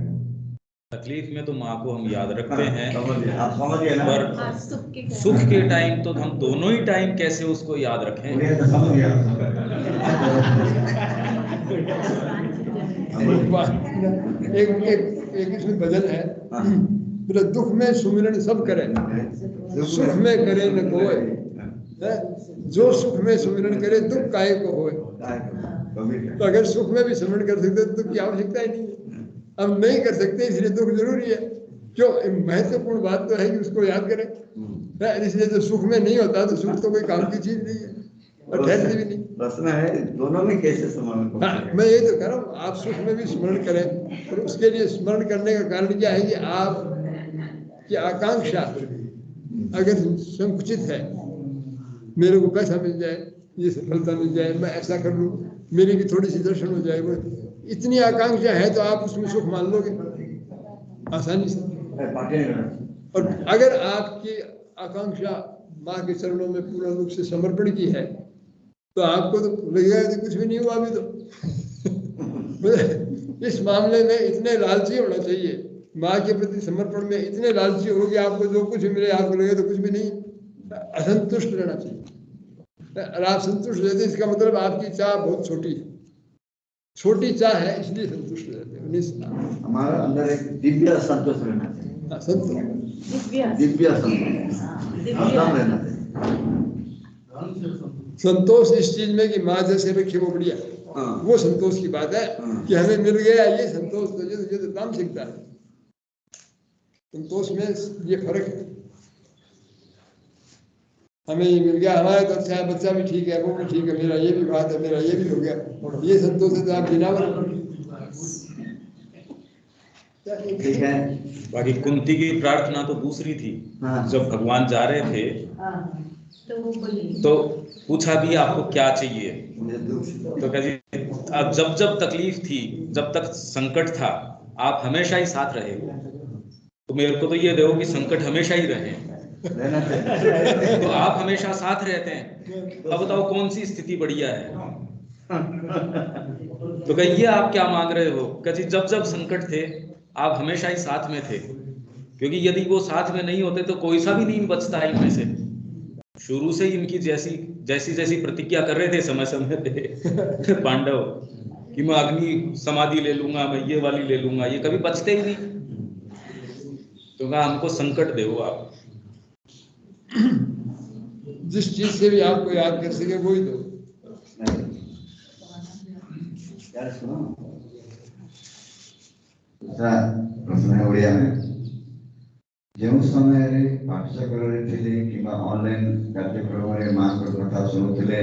तकलीफ में तो माँ को हम याद रखते हैं, आप समझिए ना, पर सुख के टाइम तो हम दोनों ही टाइम कैसे उसको याद रखें? एक इसमें भजन है, बोले दुख में सुमिरन सब करें, सुख में करे न कोय, जो सुख में सुमिरन करे दुख काहे को होए। तो अगर सुख में भी सुमिरन कर सकते तो दुख की आवश्यकता ही नहीं है। हम नहीं कर सकते, इसलिए दुख जरूरी है। क्यों? महत्वपूर्ण बात तो है कि उसको याद करें, इसलिए जो सुख में नहीं होता तो सुख तो कोई काम की चीज नहीं है, और ठहरती भी नहीं। प्रश्न है दोनों में कैसे स्मरण। हाँ, मैं यही तो कह रहा हूँ, आप सुख में भी स्मरण करें, और उसके लिए स्मरण करने का कारण क्या है कि आप की आकांक्षा अगर संकुचित है, मेरे को पैसा मिल जाए, ये सफलता मिल जाए, मैं ऐसा कर लूँ, मेरी भी थोड़ी सी दर्शन हो जाए, वो इतनी आकांक्षा है तो आप उसमें सुख मान लोगे आसानी से। और अगर आपकी आकांक्षा माँ के चरणों में पूर्ण रूप से समर्पण की है, तो आपको तो लगेगा कि कुछ भी नहीं हुआ अभी तो। इस मामले में इतने लालची होना चाहिए, माँ के प्रति समर्पण में इतने लालची हो कि आपको जो कुछ मिले आपको लगे तो कुछ भी नहीं, असंतुष्ट रहना चाहिए। और आप संतुष्ट रहते, इसका मतलब आपकी चाह बहुत छोटी है, छोटी चाह है, इसलिए संतुष्ट रहते हैं। हमारा अंदर एक दिव्य संतोष रहना चाहिए, दिव्य संतोष रहना चाहिए। संतोष इस चीज में कि माँ जैसे रखी वो बढ़िया, वो संतोष की बात है कि हमें मिल गया ये संतोष, तो ये तो नाम सीखता है। संतोष में ये फर्क है, हमें ये मिल गया, हमारा तो अच्छा है, बच्चा भी ठीक है, वो भी ठीक है, मेरा ये भी बात है, मेरा ये भी हो गया, ये संतोष है तो आप गिनावर। ठीक है। बाकी कुंती की प्रार्थना तो दूसरी थी। जब भगवान जा रहे थे तो पूछा भी आपको क्या चाहिए, तो कह अब जब जब तकलीफ थी, जब तक संकट था, आप हमेशा ही साथ रहे हो, तो मेरे को तो ये दो कि संकट हमेशा ही रहे। तो आप हमेशा साथ रहते हैं, अब बताओ कौन सी स्थिति बढ़िया है। तो कहिए आप क्या मांग रहे हो? कह जब जब संकट थे आप हमेशा ही साथ में थे, क्योंकि यदि वो साथ में नहीं होते तो कोई सा भी नहीं बचता है इनमें से। शुरू से ही इनकी जैसी प्रतिज्ञा कर रहे थे समय समय पे पांडव कि मैं अग्नि समाधि ले लूंगा, मैं ये वाली ले लूंगा, ये कभी बचते ही नहीं। तो कहा हमको संकट दो आप, जिस चीज से भी आपको याद कर सके वही दो। यार सुनो दूसरा प्रश्न है ओडिया में जो समय पाठशाला थे कि ऑनलाइन कार्यक्रम माँ कथा शुणुले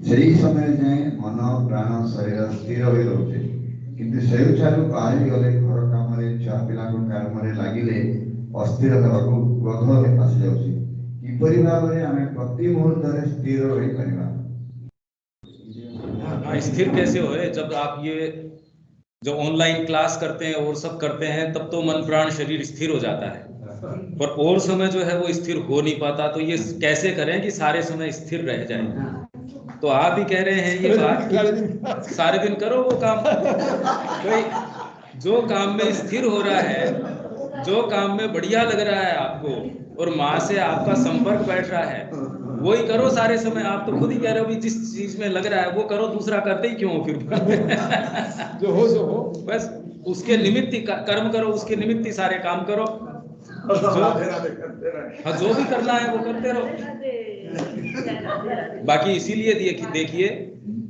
से समय जाए मन प्राण शरीर स्थिर हो रोचे किंतु से बाहरी गले घर काम छुआ पिला काम लगिले अस्थिर क्रोध आसी जाऊँगी किपरि भाव में आम प्रति मुहूर्त स्थिर रही पारिबा। स्थिर कैसे हो जब आप ये जो ऑनलाइन क्लास करते हैं और सब करते हैं तब तो मन प्राण शरीर स्थिर हो जाता है, पर और समय जो है वो स्थिर हो नहीं पाता। तो ये कैसे करें कि सारे समय स्थिर रह जाए? तो आप ही कह रहे हैं ये बात, सारे दिन करो वो काम। भाई जो काम में स्थिर हो रहा है, जो काम में बढ़िया लग रहा है आपको और माँ से आपका संपर्क बैठ रहा है, वही करो सारे समय। आप तो खुद ही कह रहे हो भी जिस चीज में लग रहा है वो करो, दूसरा करते ही क्यों हो फिर? जो हो सो हो, बस उसके निमित्त ही कर्म करो, उसके निमित्त ही सारे काम करो, जो भी करना है वो करते रहो। बाकी इसीलिए देखिए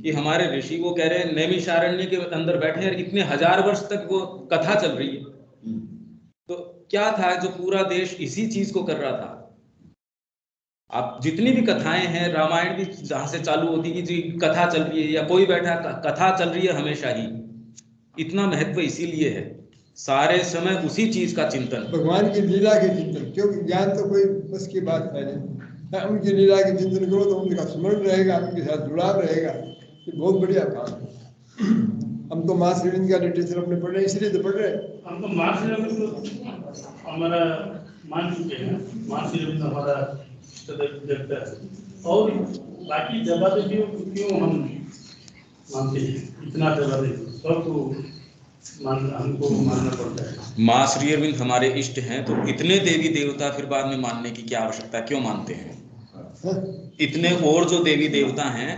कि हमारे ऋषि वो कह रहे हैं नैमिषारण्य के अंदर बैठे हैं, इतने 1000 वर्ष तक वो कथा चल रही है। तो क्या था जो पूरा देश इसी चीज को कर रहा था। आप जितनी भी कथाएं हैं, रामायण भी जहां से चालू होती कि जी कथा चल रही है या कोई बैठा कथा चल रही है हमेशा ही, इतना महत्व इसीलिए है, सारे समय उसी चीज का चिंतन, भगवान की लीला के चिंतन। क्योंकि ज्ञान तो कोई बस की बात है नहीं, उनकी लीला के चिंतन करो तो उनका स्मरण रहेगा, उनके साथ जुड़ाव रहेगा। ये बहुत बढ़िया काम है। हम तो माँ श्रीविंद का लिटरेचर अपने पढ़ रहे हैं, इसलिए तो पढ़ रहे हैं। हम तो माँ श्रीविंद हमारा मान चुके हैं, माँ श्रीविंद हमारा देवता है। और बाकी देवा देवियों को क्यों हम मानते हैं? इतना देवा देवी सबको हमको मानना पड़ता है। माँ श्री अरविंद हमारे इष्ट हैं, तो इतने देवी देवता फिर बाद में मानने की क्या आवश्यकता? क्यों मानते हैं? इतने और जो देवी देवता हैं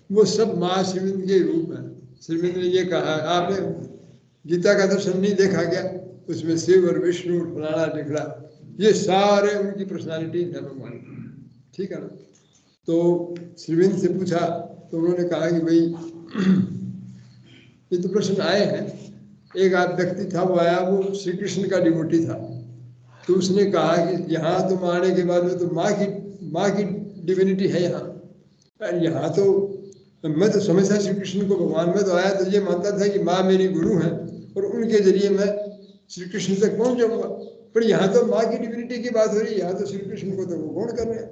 वो सब माँ श्रीविंद के रूप है। श्रीविंद ने ये कहा, आपने गीता का दर्शन नहीं देखा क्या? उसमें शिव और विष्णु फलाना ढिकड़ा, ये सारे उनकी पर्सनालिटी है भगवान की, ठीक है ना। तो श्रीविंद से पूछा तो उन्होंने कहा कि भाई ये तो प्रश्न आए हैं। एक आध व्यक्ति था, वो आया, वो श्री कृष्ण का डिवोटी था। तो उसने कहा कि यहाँ तुम आने के बाद में तो माँ की डिविनिटी है यहाँ तो मैं तो हमेशा श्री कृष्ण को भगवान में तो आया तो ये मानता था कि माँ मेरी गुरु है और उनके जरिए मैं श्री कृष्ण तक पहुँच जाऊँगा, पर यहाँ तो माँ की डिविनिटी की बात हो रही है, यहाँ तो श्री कृष्ण को तो वो गौण कर रहे हैं।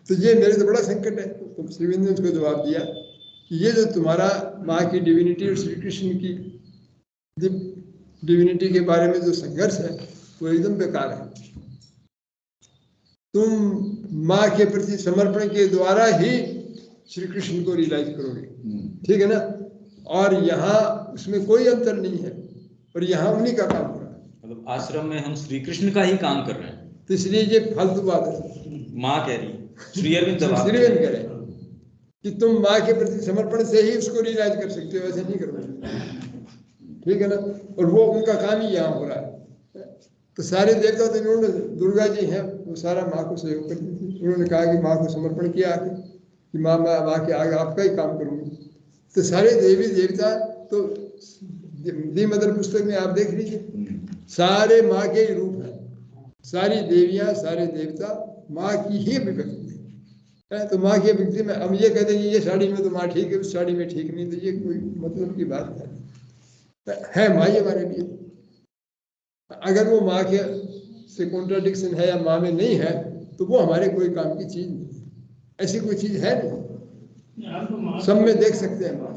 तो ये मेरे तो बड़ा संकट है। तो श्रीविंद ने उसको जवाब दिया कि ये जो तुम्हारा माँ की डिविनिटी और श्री कृष्ण की डिविनिटी के बारे में जो संघर्ष है वो एकदम बेकार है। तुम माँ के प्रति समर्पण के द्वारा ही श्री कृष्ण को रियलाइज करोगे, ठीक है ना। और यहाँ उसमें कोई अंतर नहीं है, और यहाँ उन्हीं का काम हो रहा है। मतलब आश्रम में हम श्री कृष्ण का ही काम कर रहे हैं, तो इसलिए ये फालतू बात है। माँ कह रही, श्री अरविंद कह रहे कि तुम माँ के प्रति समर्पण से ही उसको रियलाइज कर सकते हो, ऐसे नहीं करोगे, ठीक है ना। और वो उनका काम ही यहाँ हो रहा है। तो सारे देवता तो इन्होंने, दुर्गा जी हैं वो सारा माँ को सहयोग करती थी। उन्होंने कहा कि माँ को समर्पण किया आके कि माँ के आगे आपका ही काम करूँगी। तो सारे देवी देवता तो दी मदर पुस्तक में आप देख लीजिए, सारे माँ के ही रूप हैं। सारी देवियाँ, सारे देवता माँ की ही अभिव्यक्ति है। तो माँ की अभिव्यक्ति में हम ये कहते हैं कि ये साड़ी में तो माँ ठीक है, उस साड़ी में ठीक नहीं, तो ये कोई मतलब की बात है माँ ही हमारे लिए। अगर वो माँ के से कॉन्ट्राडिक्शन है या माँ में नहीं है तो वो हमारे कोई काम की चीज नहीं है। ऐसी कोई चीज है नहीं, सब में देख सकते हैं माँ।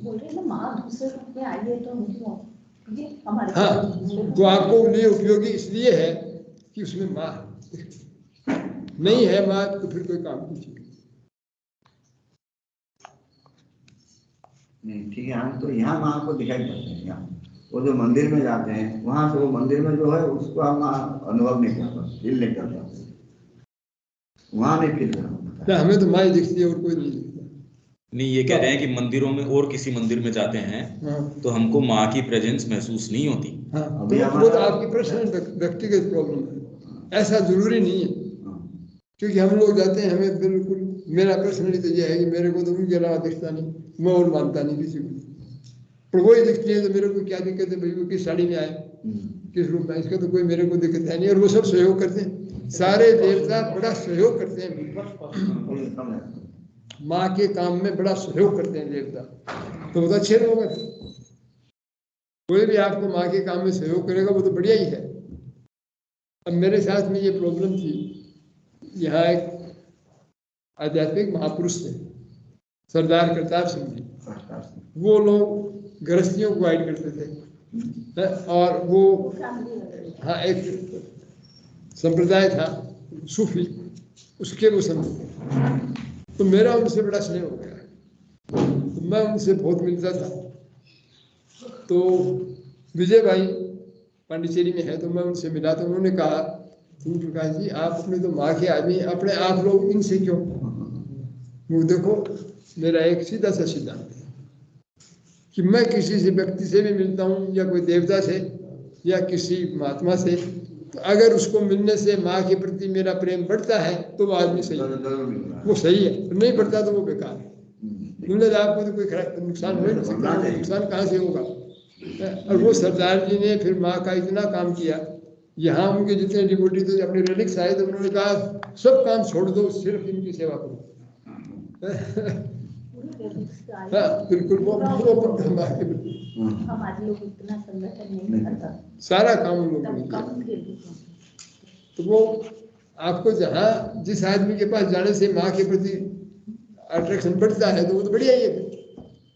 बोल रहे ना माँ दूसरे रूप में आई है तो हमको ये हमारे, हाँ, तो आपको लिए उपयोगी इसलिए है कि उसमें माँ नहीं है, माँ तो फिर कोई काम की चीज नहीं। ठीक है, हम तो यहाँ माँ को दिखाई पड़ते हैं। यहाँ वो जो मंदिर में जाते हैं वहां से वो मंदिर में जो है उसको हम अनुभव नहीं कर पाते, फील नहीं कर पाते, वहां नहीं फील करना। हमें तो माँ ही दिखती है और कोई नहीं दिखता। नहीं, ये कह रहे हैं कि मंदिरों में और किसी मंदिर में जाते हैं तो हमको माँ की प्रेजेंस महसूस नहीं होती। हाँ, तो वो तो आपकी पर्सनल व्यक्तिगत प्रॉब्लम है, ऐसा जरूरी नहीं है। क्योंकि हम लोग जाते हैं, हमें बिल्कुल मेरा पर्सनली तो ये है कि मेरे को तो उनके अलावा दिखता नहीं, मैं और मानता नहीं किसी को, पर वही दिखती है तो मेरे को क्या दिक्कत है भाई वो किस साड़ी में आए, किस रूप में, इसका तो कोई मेरे को दिक्कत है नहीं। और वो सब सहयोग करते हैं, सारे देवता बड़ा सहयोग करते हैं, माँ के काम में बड़ा सहयोग करते हैं देवता, तो बहुत अच्छे लोग हैं। कोई भी आपको माँ के काम में सहयोग करेगा वो तो बढ़िया ही है। अब मेरे साथ में ये प्रॉब्लम थी, यहाँ एक आध्यात्मिक महापुरुष थे सरदार करतार सिंह जी, वो लोग गृहस्थियों को गाइड करते थे, और वो हाँ एक संप्रदाय था सूफी, उसके वो संत थे। तो मेरा उनसे बड़ा स्नेह हो गया, तो मैं उनसे बहुत मिलता था। तो विजय भाई पांडिचेरी में है, तो मैं उनसे मिला तो उन्होंने कहा प्रकाश जी आप अपने तो माँ के आदमी, अपने आप लोग इनसे क्यों? वो देखो मेरा एक सीधा सा सिद्धांत है कि मैं किसी से व्यक्ति से भी मिलता हूँ या कोई देवता से या किसी महात्मा से, तो अगर उसको मिलने से माँ के प्रति मेरा प्रेम बढ़ता है तो वो आदमी सही है, वो सही है, नहीं बढ़ता तो वो बेकार है। तुमने आपको तो कोई नुकसान हो ही नहीं सकता, नुकसान कहाँ से होगा? और वो सरदार जी ने फिर माँ का इतना काम किया, यहाँ उनके जितने डिवोटी थे अपने रिलिक्स आए तो उन्होंने कहा सब काम छोड़ दो, सिर्फ इनकी सेवा करो। हाँ बिल्कुल, वो हमारे लोग इतना संगठन नहीं करता, सारा काम उन लोगों ने किया। तो वो आपको जहाँ जिस आदमी के पास जाने से माँ के प्रति अट्रैक्शन बढ़ता है तो वो तो बढ़िया ही है।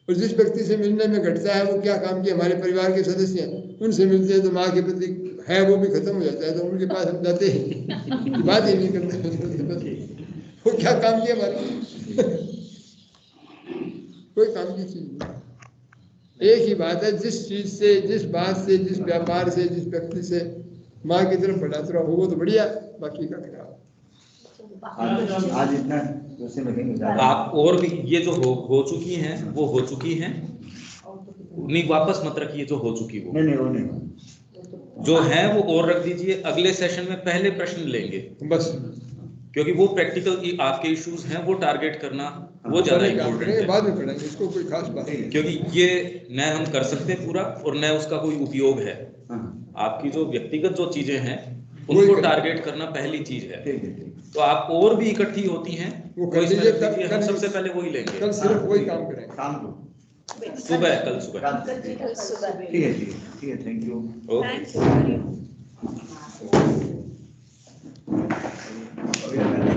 और जिस व्यक्ति से मिलने में घटता है वो क्या काम किया, हमारे परिवार के सदस्य हैं उनसे मिलते हैं तो माँ के प्रति है वो भी खत्म हो जाता है, तो उनके पास हम जाते हैं बात ही नहीं करते, वो क्या काम किया हमारे कोई काम की चीज नहीं। एक ही बात है, जिस चीज से, जिस बात से, जिस व्यापार से, जिस व्यक्ति से माँ की तरफ बढ़ाते रहो वो तो बढ़िया, बाकी का खराब। आज इतना आप और भी ये जो हो चुकी हैं वो हो चुकी हैं, उन्हीं वापस मत रखिए जो हो चुकी वो नहीं, जो है वो और रख दीजिए। अगले सेशन में पहले प्रश्न लेंगे बस, क्योंकि वो प्रैक्टिकल आपके इश्यूज हैं, वो टारगेट करना वो ज्यादा इम्पोर्टेंट है। बाद में पढ़ेंगे, इसको कोई खास बात नहीं, क्योंकि ये न हम कर सकते पूरा और न उसका कोई उपयोग है। आपकी जो व्यक्तिगत जो चीजें हैं उनको टारगेट करना पहली चीज है। तो आप और भी इकट्ठी होती हैं वो कर लीजिए, हम सबसे पहले वही लेंगे, कल सिर्फ वही काम करें, शाम को सुबह, कल सुबह। ठीक है ठीक है, थैंक यू। ओके। अभी